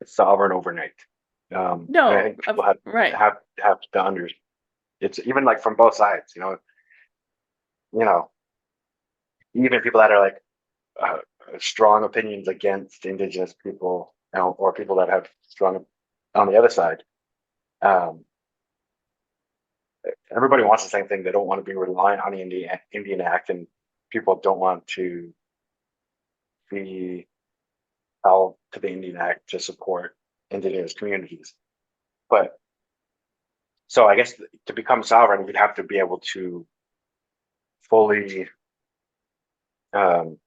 sovereign overnight. And I No, think people right. have to understand. It's even like from both sides. You know, even people that are like uh, strong opinions against Indigenous people, or people that have strong on the other side. Um, Everybody wants the same thing. They don't want to be reliant on the Indian Act, and people don't want to be held to the Indian Act to support Indigenous communities. But so I guess to become sovereign, we'd have to be able to fully um,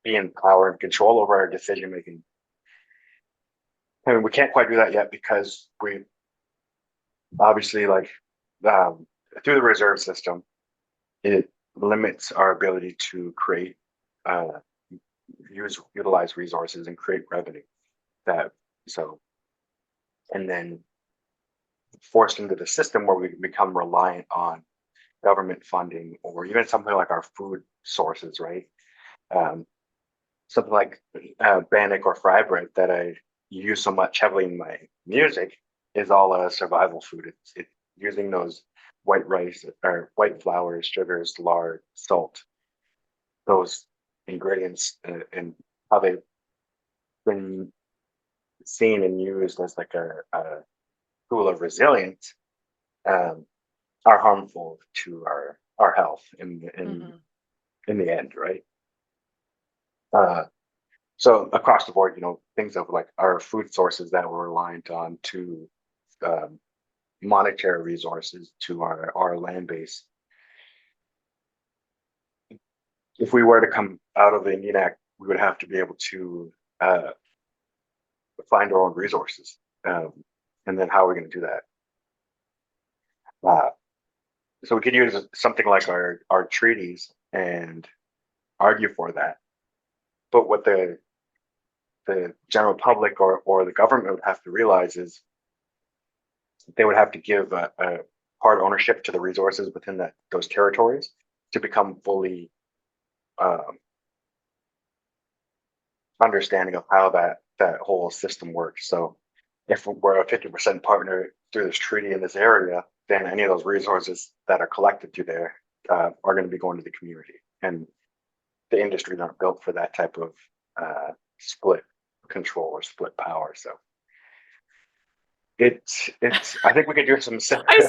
be in power and control over our decision making. I mean, we can't quite do that yet because we obviously um, through the reserve system, it limits our ability to create, uh, utilize resources and create revenue. That so, and then forced into the system where we become reliant on government funding or even something like our food sources, right? Um, Something like Bannock or fry bread that I use so much heavily in my music is all a survival food. It's using those white rice or white flours, sugars, lard, salt, those ingredients, and how they've been seen and used as like a tool of resilience, um, are harmful to our health Hmm. in the end, right? Uh, so across the board, things of like our food sources that we're reliant on to um, monetary resources to our land base. If we were to come out of the Indian Act, we would have to be able to uh, find our own resources. Um, and then how are we going to do that? Uh, so we could use something like our treaties and argue for that. But what the general public or the government would have to realize is they would have to give a part ownership to the resources within those territories to become fully um, understanding of how that whole system works. So if we're a 50% partner through this treaty in this area, then any of those resources that are collected through there are going to be going to the community. And the industries aren't built for that type of split control or split power. So it's I think we could do some I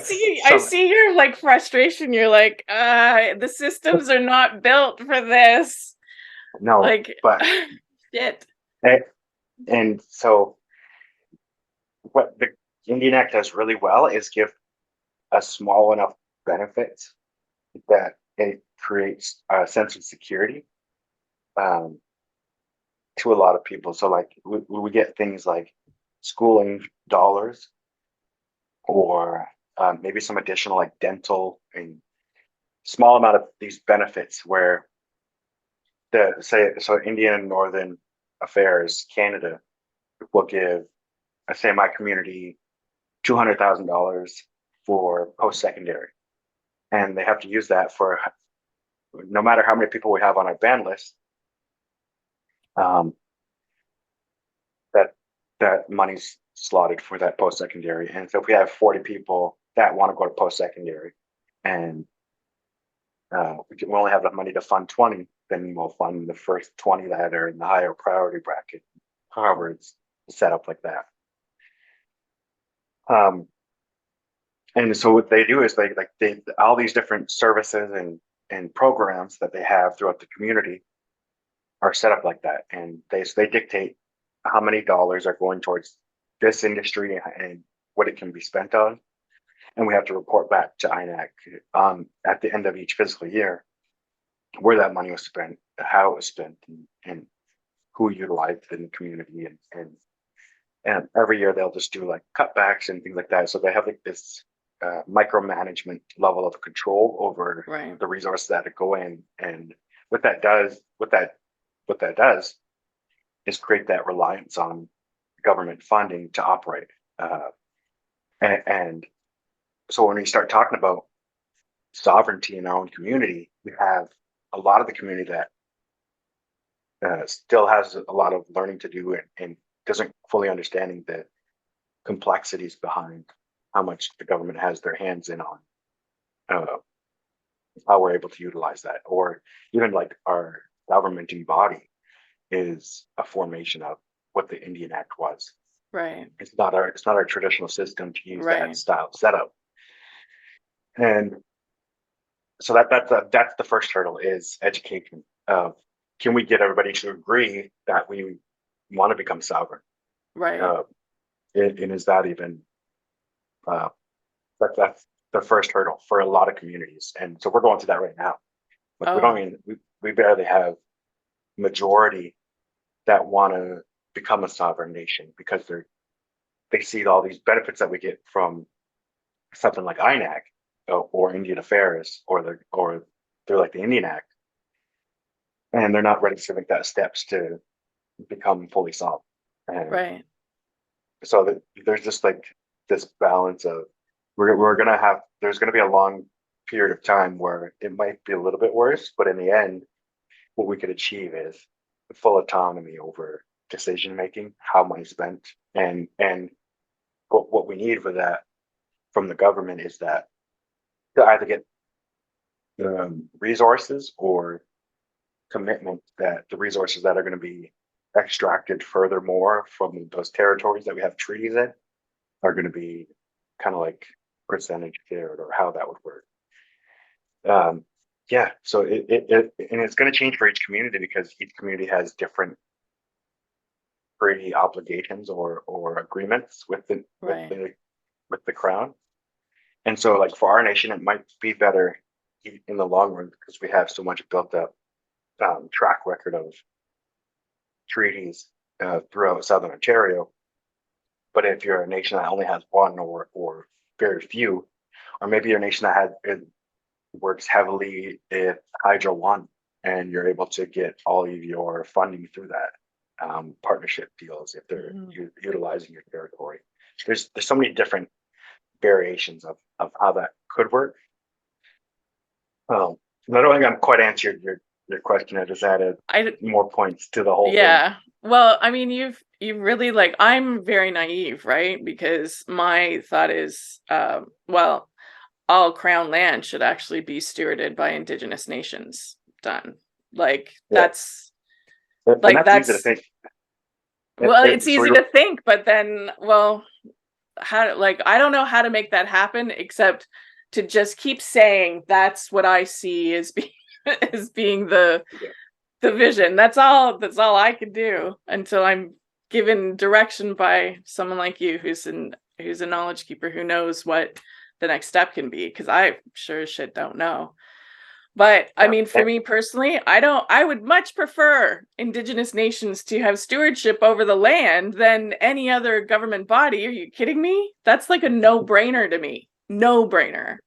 some see your like frustration. You're like, the systems are not built for this. no, Like but shit. and, and so what the Indian Act does really well is give a small enough benefit that it creates a sense of security um, to a lot of people. So like we get things like schooling dollars or maybe some additional like dental and small amount of these benefits where the say so Indian Northern Affairs Canada will give, I say my community, $200,000 for post secondary, and they have to use that for no matter how many people we have on our ban list. Um, that that money's slotted for that post-secondary. And so if we have 40 people that want to go to post-secondary and we only have enough money to fund 20, then we'll fund the first 20 that are in the higher priority bracket. However, it's set up like that. And so what they do is they all these different services and programs that they have throughout the community are set up like that, and they dictate how many dollars are going towards this industry and what it can be spent on, and we have to report back to INAC at the end of each fiscal year where that money was spent, how it was spent, and who utilized it in the community, and every year they'll just do like cutbacks and things like that. So they have like this micromanagement level of control over Right. the resources that go in, and what that does is create that reliance on government funding to operate. And so when we start talking about sovereignty in our own community, we have a lot of the community that still has a lot of learning to do and doesn't fully understanding the complexities behind how much the government has their hands in on how we're able to utilize that, or even like our governmenting body is a formation of what the Indian Act was. Right. It's not our traditional system to use Right. that style setup. And so that's the first hurdle is education of, can we get everybody to agree that we want to become sovereign? Right. And is that even that's the first hurdle for a lot of communities, and so we're going through that right now. Like we barely have majority that want to become a sovereign nation because they see all these benefits that we get from something like INAC or Indian Affairs or they're like the Indian Act, and they're not ready to make that steps to become fully sovereign. And Right. so there's just like this balance of there's gonna be a long period of time where it might be a little bit worse, but in the end, what we could achieve is full autonomy over decision making, how money's spent, and what we need for that from the government is that to either get resources or commitment that the resources that are going to be extracted furthermore from those territories that we have treaties in are going to be kind of like percentage shared, or how that would work. Yeah, so it and it's going to change for each community because each community has different treaty obligations or agreements with the crown. And so like for our nation, it might be better in the long run because we have so much built up track record of treaties throughout Southern Ontario. But if you're a nation that only has one or very few, or maybe you're a nation that works heavily in Hydro One, and you're able to get all of your funding through that partnership deals if they're utilizing your territory. There's so many different variations of how that could work. I don't think I'm quite answered your question. I just added more points to the whole thing. Yeah. Well, I mean, you've really I'm very naive, right? Because my thought is, well, all crown land should actually be stewarded by Indigenous nations. Done. That's easy to think. Well, it's easy to think, but then, well, how? I don't know how to make that happen except to just keep saying that's what I see as being the vision. That's all I can do until I'm given direction by someone like you who's a knowledge keeper who knows what the next step can be, because I sure as shit don't know. But I mean, for me personally, I would much prefer Indigenous nations to have stewardship over the land than any other government body. Are you kidding me? That's like a no-brainer to me. No-brainer.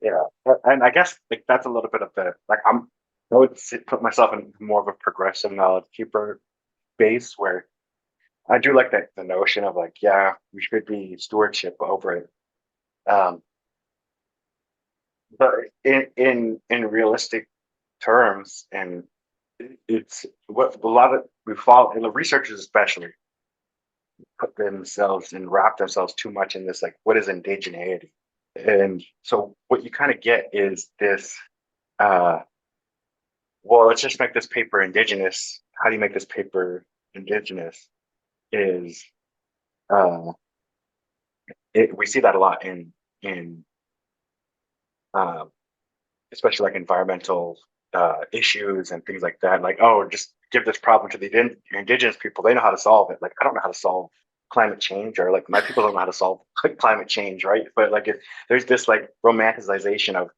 Yeah. And I guess that's a little bit of the I would put myself in more of a progressive knowledge keeper base where I do like the notion of we should be stewardship over it. But in realistic terms, and it's what a lot of we follow, and the researchers especially put themselves and wrap themselves too much in this, like, what is indigeneity? And so what you kind of get is this, well, let's just make this paper indigenous. How do you make this paper indigenous? Is we see that a lot in especially like environmental issues and things like that. Like, oh, just give this problem to the indigenous people. They know how to solve it. Like, I don't know how to solve climate change, or like my people don't know how to solve climate change, right? But like, there's this like romanticization of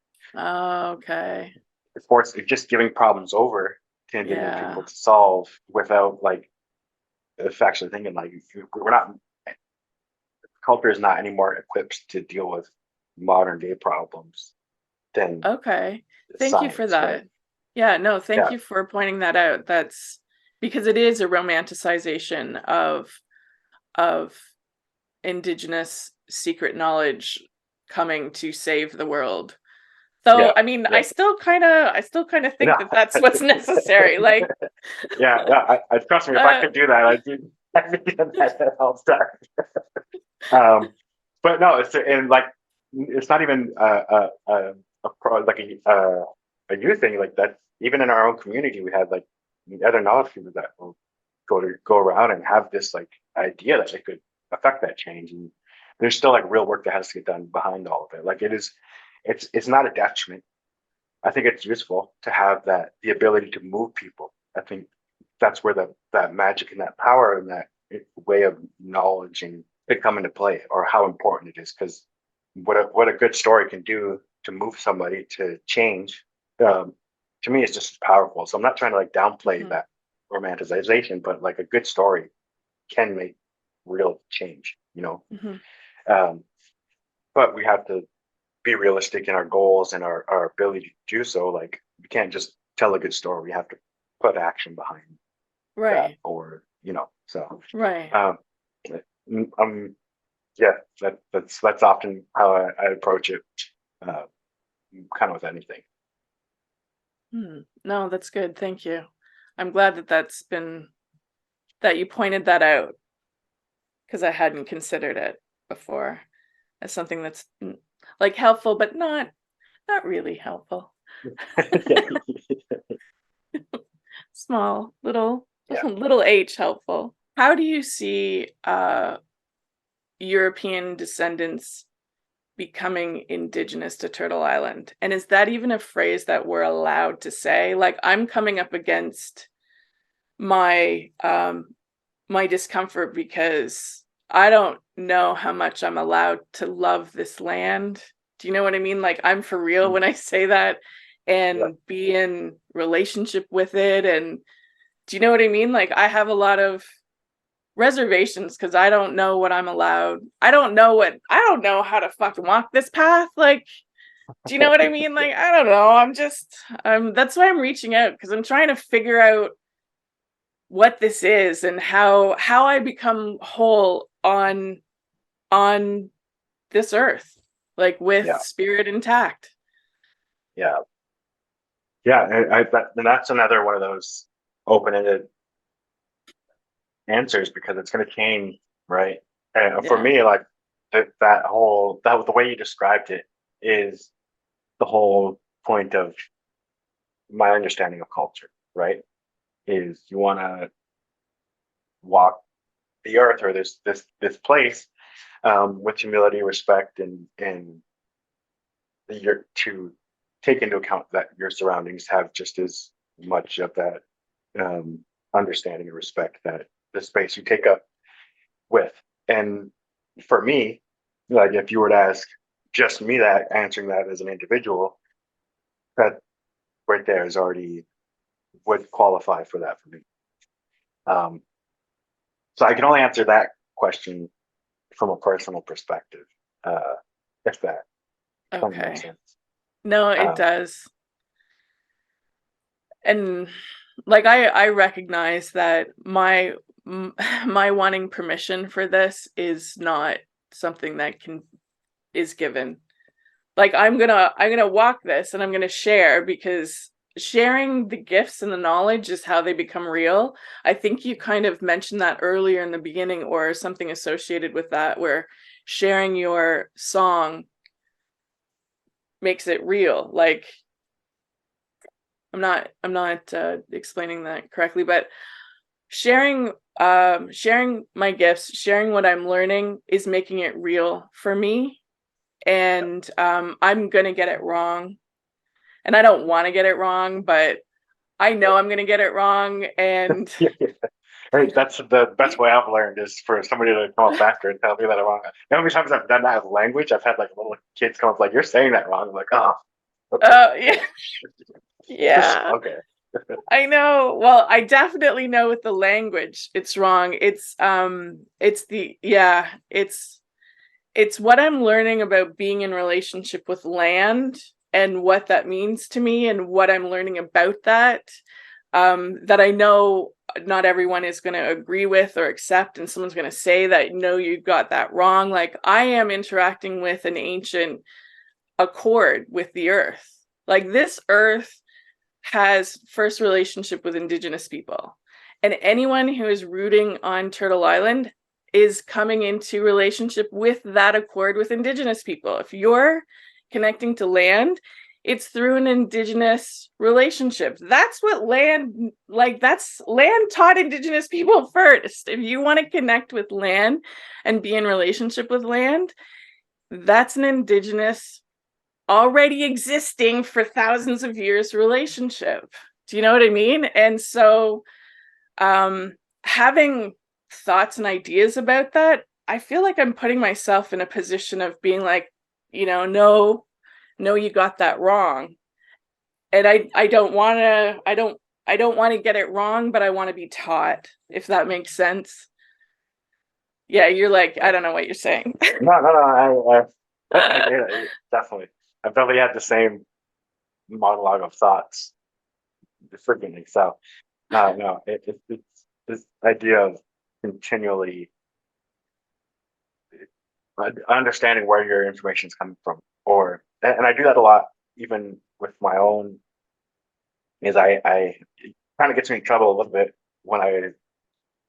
Okay. sports, just giving problems over to indigenous Yeah. people to solve without like factually thinking like we're not. Culture is not any more equipped to deal with modern day problems than Okay. Thank you for science, right? that. Yeah, no, thank Yeah, you for pointing that out. That's because it is a romanticization of indigenous secret knowledge coming to save the world. yeah, Though, I mean, yeah. I still kind of think No. that that's what's necessary. Like, Yeah, yeah. I trust me. If I uh, could do that, I'd do that all the time. But no, it's and like it's not even like a youth thing like that. Even in our own community, we had like other knowledge people that will go around and have this like idea that they could affect that change, and there's still like real work that has to get done behind all of it. Like it's not a detriment. I think it's useful to have that the ability to move people. I think that's where that magic and that power and that way of knowledge and could come into play, or how important it is. Because what a good story can do to move somebody to change, to me, is just as powerful. So I'm not trying to like downplay mhm, that romanticization, but like a good story can make real change. mhm. Um, but we have to be realistic in our goals and our ability to do so. Like we can't just tell a good story. We have to put action behind that, Right, or so right. um yeah, that's often how I approach it, uh kind of with anything. No, that's good. Thank you. I'm glad that you pointed that out because I hadn't considered it before as something that's like helpful, but not really helpful. Small, little, Yeah. little h helpful. How do you see European descendants becoming indigenous to Turtle Island? And is that even a phrase that we're allowed to say? Like I'm coming up against my my discomfort because I don't know how much I'm allowed to love this land. Do you know what I mean? Like I'm for real Mm, when I say that, yeah. and be in relationship with it. And do you know what I mean? Like I have a lot of reservations because I don't know what I'm allowed. I don't know how to fucking walk this path. Like, do you know what I mean? Like, I don't know. That's why I'm reaching out because I'm trying to figure out what this is and how I become whole on this earth, like with Yeah. spirit intact. Yeah. Yeah. And that's another one of those open-ended answers, because it's going to change, right? And for Yeah. me, like the way you described it is the whole point of my understanding of culture, right? Is you want to walk the earth, or this place, with humility, respect, and you're to take into account that your surroundings have just as much of that, um, understanding and respect that the space you take up with. And for me, like if you were to ask just me that, answering that as an individual, that right there is already would qualify for that for me. Um, so I can only answer that question from a personal perspective, uh, if that kind of makes Okay. sense. No, it Um, does. And like I recognize that my wanting permission for this is not something that can is given. Like I'm gonna walk this and I'm gonna share because sharing the gifts and the knowledge is how they become real. I think you kind of mentioned that earlier in the beginning, or something associated with that, where sharing your song makes it real. Like, I'm not explaining that correctly, but sharing my gifts, sharing what I'm learning is making it real for me. And I'm gonna get it wrong, and I don't want to get it wrong, but I know I'm gonna get it wrong. And Right, that's the best way I've learned, is for somebody to come up after and tell me that I'm wrong. How many times I've done that with language? I've had like little kids come up like, "You're saying that wrong." I'm like, "Oh, okay. yeah, yeah, Okay." I know. Well, I definitely know with the language it's wrong. It's what I'm learning about being in relationship with land and what that means to me, and what I'm learning about that, that I know not everyone is going to agree with or accept, and someone's going to say that, no, you got that wrong. Like, I am interacting with an ancient accord with the earth. Like, this earth has first relationship with Indigenous people, and anyone who is rooting on Turtle Island is coming into relationship with that accord with Indigenous people. If you're connecting to land, it's through an Indigenous relationship. That's what land, like, that's land taught Indigenous people first. If you want to connect with land and be in relationship with land, that's an Indigenous, already existing for thousands of years relationship. Do you know what I mean? And so having thoughts and ideas about that, I feel like I'm putting myself in a position of being like, no, you got that wrong. And I don't want to get it wrong, but I want to be taught, if that makes sense. Yeah, you're like, I don't know what you're saying. No. I get it, definitely. I've definitely had the same monologue of thoughts frequently. So, no, it's this idea of continually understanding where your information is coming from, and I do that a lot, even with my own. Is I it kind of gets me in trouble a little bit when I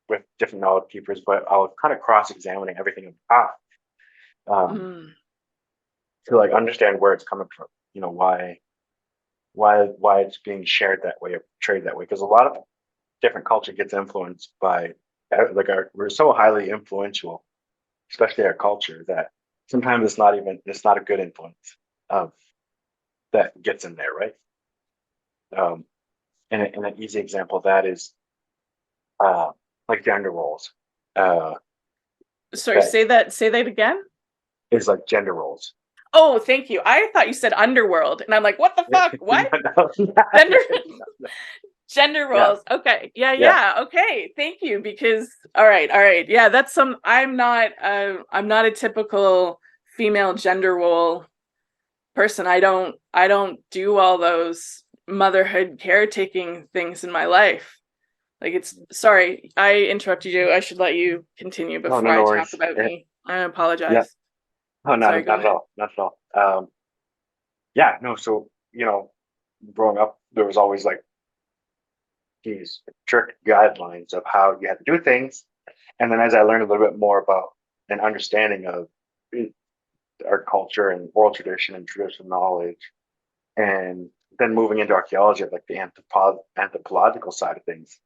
with different knowledge keepers, but I'll kind of cross-examining everything in the past, to like understand where it's coming from. Why it's being shared that way or portrayed that way, because a lot of different culture gets influenced by, like, we're so highly influential, especially our culture, that sometimes it's not a good influence that gets in there, right? And an easy example of that is like gender roles. Sorry, say that again. Is like gender roles. Oh, thank you. I thought you said underworld, and I'm like, what the fuck? What? Gender roles. Yeah. Okay. Yeah. Okay. Thank you. Because all right. Yeah, that's I'm not a typical female gender role person. I don't do all those motherhood caretaking things in my life. Like, sorry, I interrupted you. I should let you continue before I talk about me. I apologize. Yeah. Oh, not at all. Not at all. Yeah, no, so, growing up, there was always like these strict guidelines of how you had to do things. And then as I learned a little bit more about an understanding of our culture and oral tradition and traditional knowledge, and then moving into archaeology, like the anthropological side of things,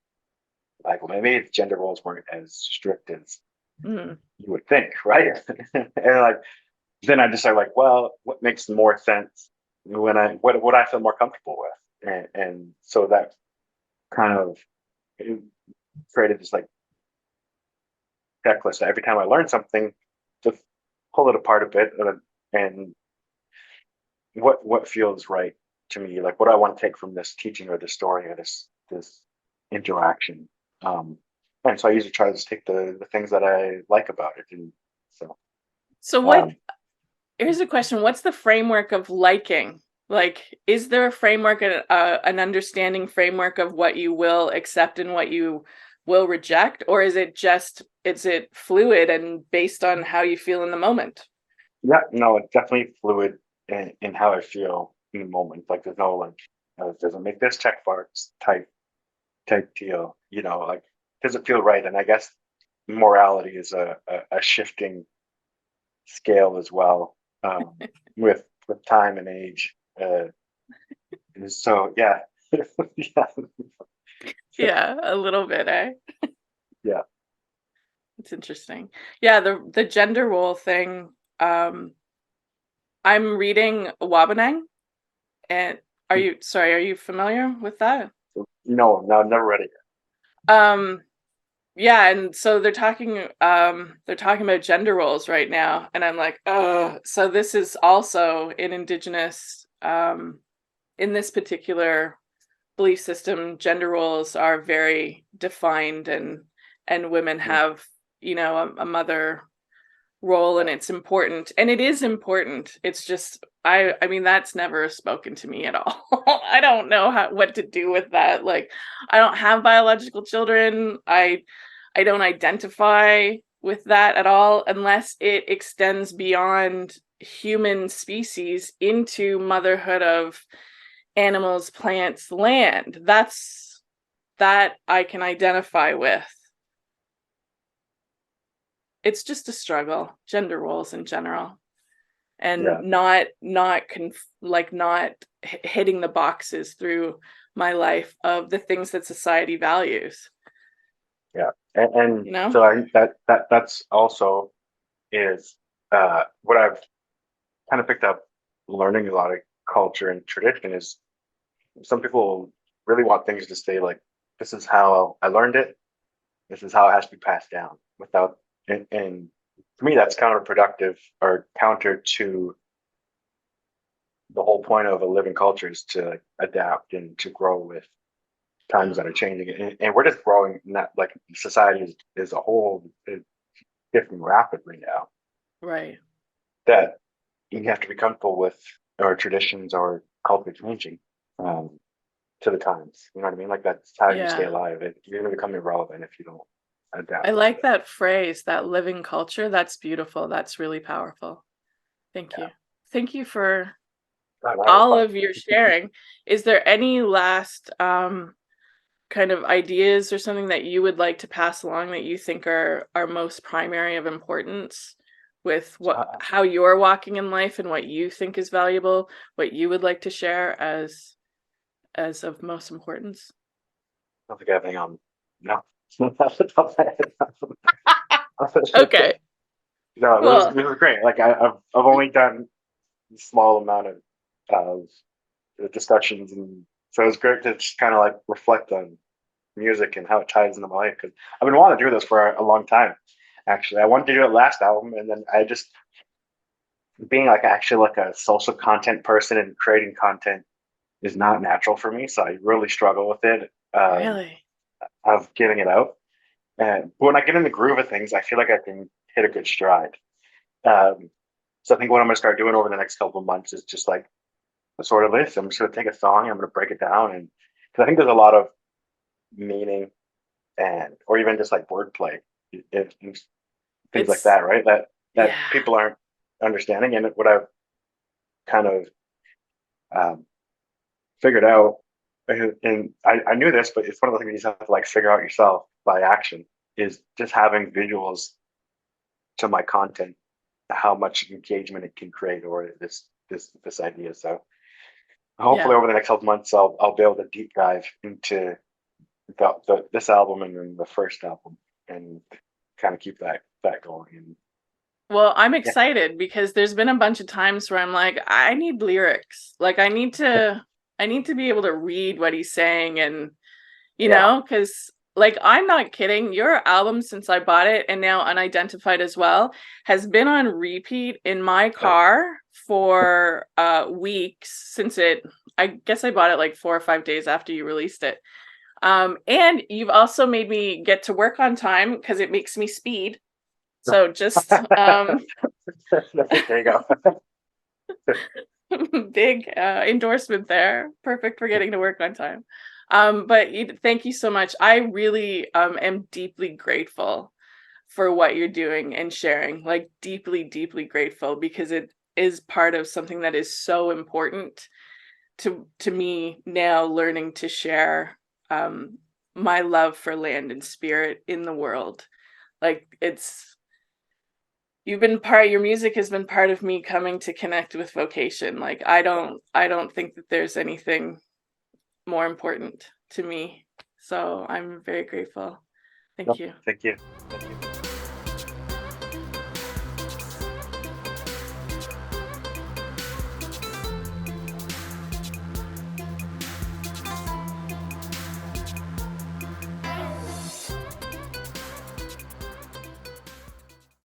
like, well, maybe gender roles weren't as strict as you would think, right? And like, then I decided, like, well, what makes more sense what I feel more comfortable with, and so that kind of created this like checklist. Every time I learn something, to pull it apart a bit, and what feels right to me, like what I want to take from this teaching or this story or this interaction. And so I usually try to just take the things that I like about it. And so what? Here's a question. What's the framework of liking? Like, is there a framework, an understanding framework of what you will accept and what you will reject? Or is it fluid and based on how you feel in the moment? Yeah, no, it's definitely fluid in how I feel in the moment. Like, there's no like Doesn't make this check marks type deal, like does it feel right? And I guess morality is a shifting scale as well, with time and age. And so yeah, yeah, Yeah, a little bit, eh? yeah. It's interesting. Yeah, the gender role thing. I'm reading Wabanang, and are you familiar with that? No, never read it. Um, yeah, and so they're talking about gender roles right now, and I'm like, oh, so this is also in Indigenous, in this particular belief system, gender roles are very defined, and women have, a mother role, and it's important, and it is important. It's just I mean, that's never spoken to me at all. I don't know what to do with that. Like, I don't have biological children. I don't identify with that at all, unless it extends beyond human species into motherhood of animals, plants, land. That I can identify with. It's just a struggle, gender roles in general, and Yeah. not hitting the boxes through my life of the things that society values. Yeah, and You know? so that's also is what I've kind of picked up learning a lot of culture and tradition is some people really want things to stay like this is how I learned it, this is how it has to be passed down without and to me that's counterproductive or counter to the whole point of a living culture is to adapt and to grow with times that are changing, and we're just growing. Not like society as a whole is shifting rapidly now. Right. That you have to be comfortable with our traditions or culture changing to the times. You know what I mean? Like that's how you stay Yeah. alive. You're going to become irrelevant if you don't adapt. I like that phrase, that living culture. That's beautiful. That's really powerful. Thank you. Thank you for all of your sharing. Is there any last kind of ideas or something that you would like to pass along that you think are most primary of importance with how you're walking in life and what you think is valuable, what you would like to share as of most importance? I don't think I have anything on. No. Off the top of my head. Okay. No, Cool. this was great. Like I've only done a small amount of discussions, and so it was great to just kind of like reflect on music and how it ties into my life because I've been wanting to do this for a long time. Actually, I wanted to do it last album, and then I just being like actually like a social content person and creating content is not natural for me, so I really struggle with it. Really? Of getting it out, and when I get in the groove of things, I feel like I can hit a good stride. So I think what I'm going to start doing over the next couple of months is just like a sort of list. I'm just going to take a song, I'm going to break it down, and because I think there's a lot of meaning and or even just like wordplay and things like that, right? That people aren't understanding. And what I've kind of figured out, and I knew this, but it's one of the things you just have to like figure out yourself by action, is just having visuals to my content, how much engagement it can create, or this idea. So hopefully over the next couple months, I'll be able to deep dive into this album and then the first album and kind of keep that going. And Well, I'm excited because there's been a bunch of times where I'm like, I need lyrics. Like I need to be able to read what he's saying, and you know, because like I'm not kidding, your album since I bought it, and now Unidentified as well, has been on repeat in my car for weeks since I guess I bought it like 4 or 5 days after you released it. And you've also made me get to work on time because it makes me speed. So just there you go. big endorsement there. Perfect for getting to work on time. But thank you so much. I really am deeply grateful for what you're doing and sharing. Like deeply, deeply grateful because it is part of something that is so important to me now learning to share my love for land and spirit in the world. Like your music has been part of me coming to connect with vocation. Like I don't think that there's anything more important to me. So I'm very grateful. Thank you. Thank you.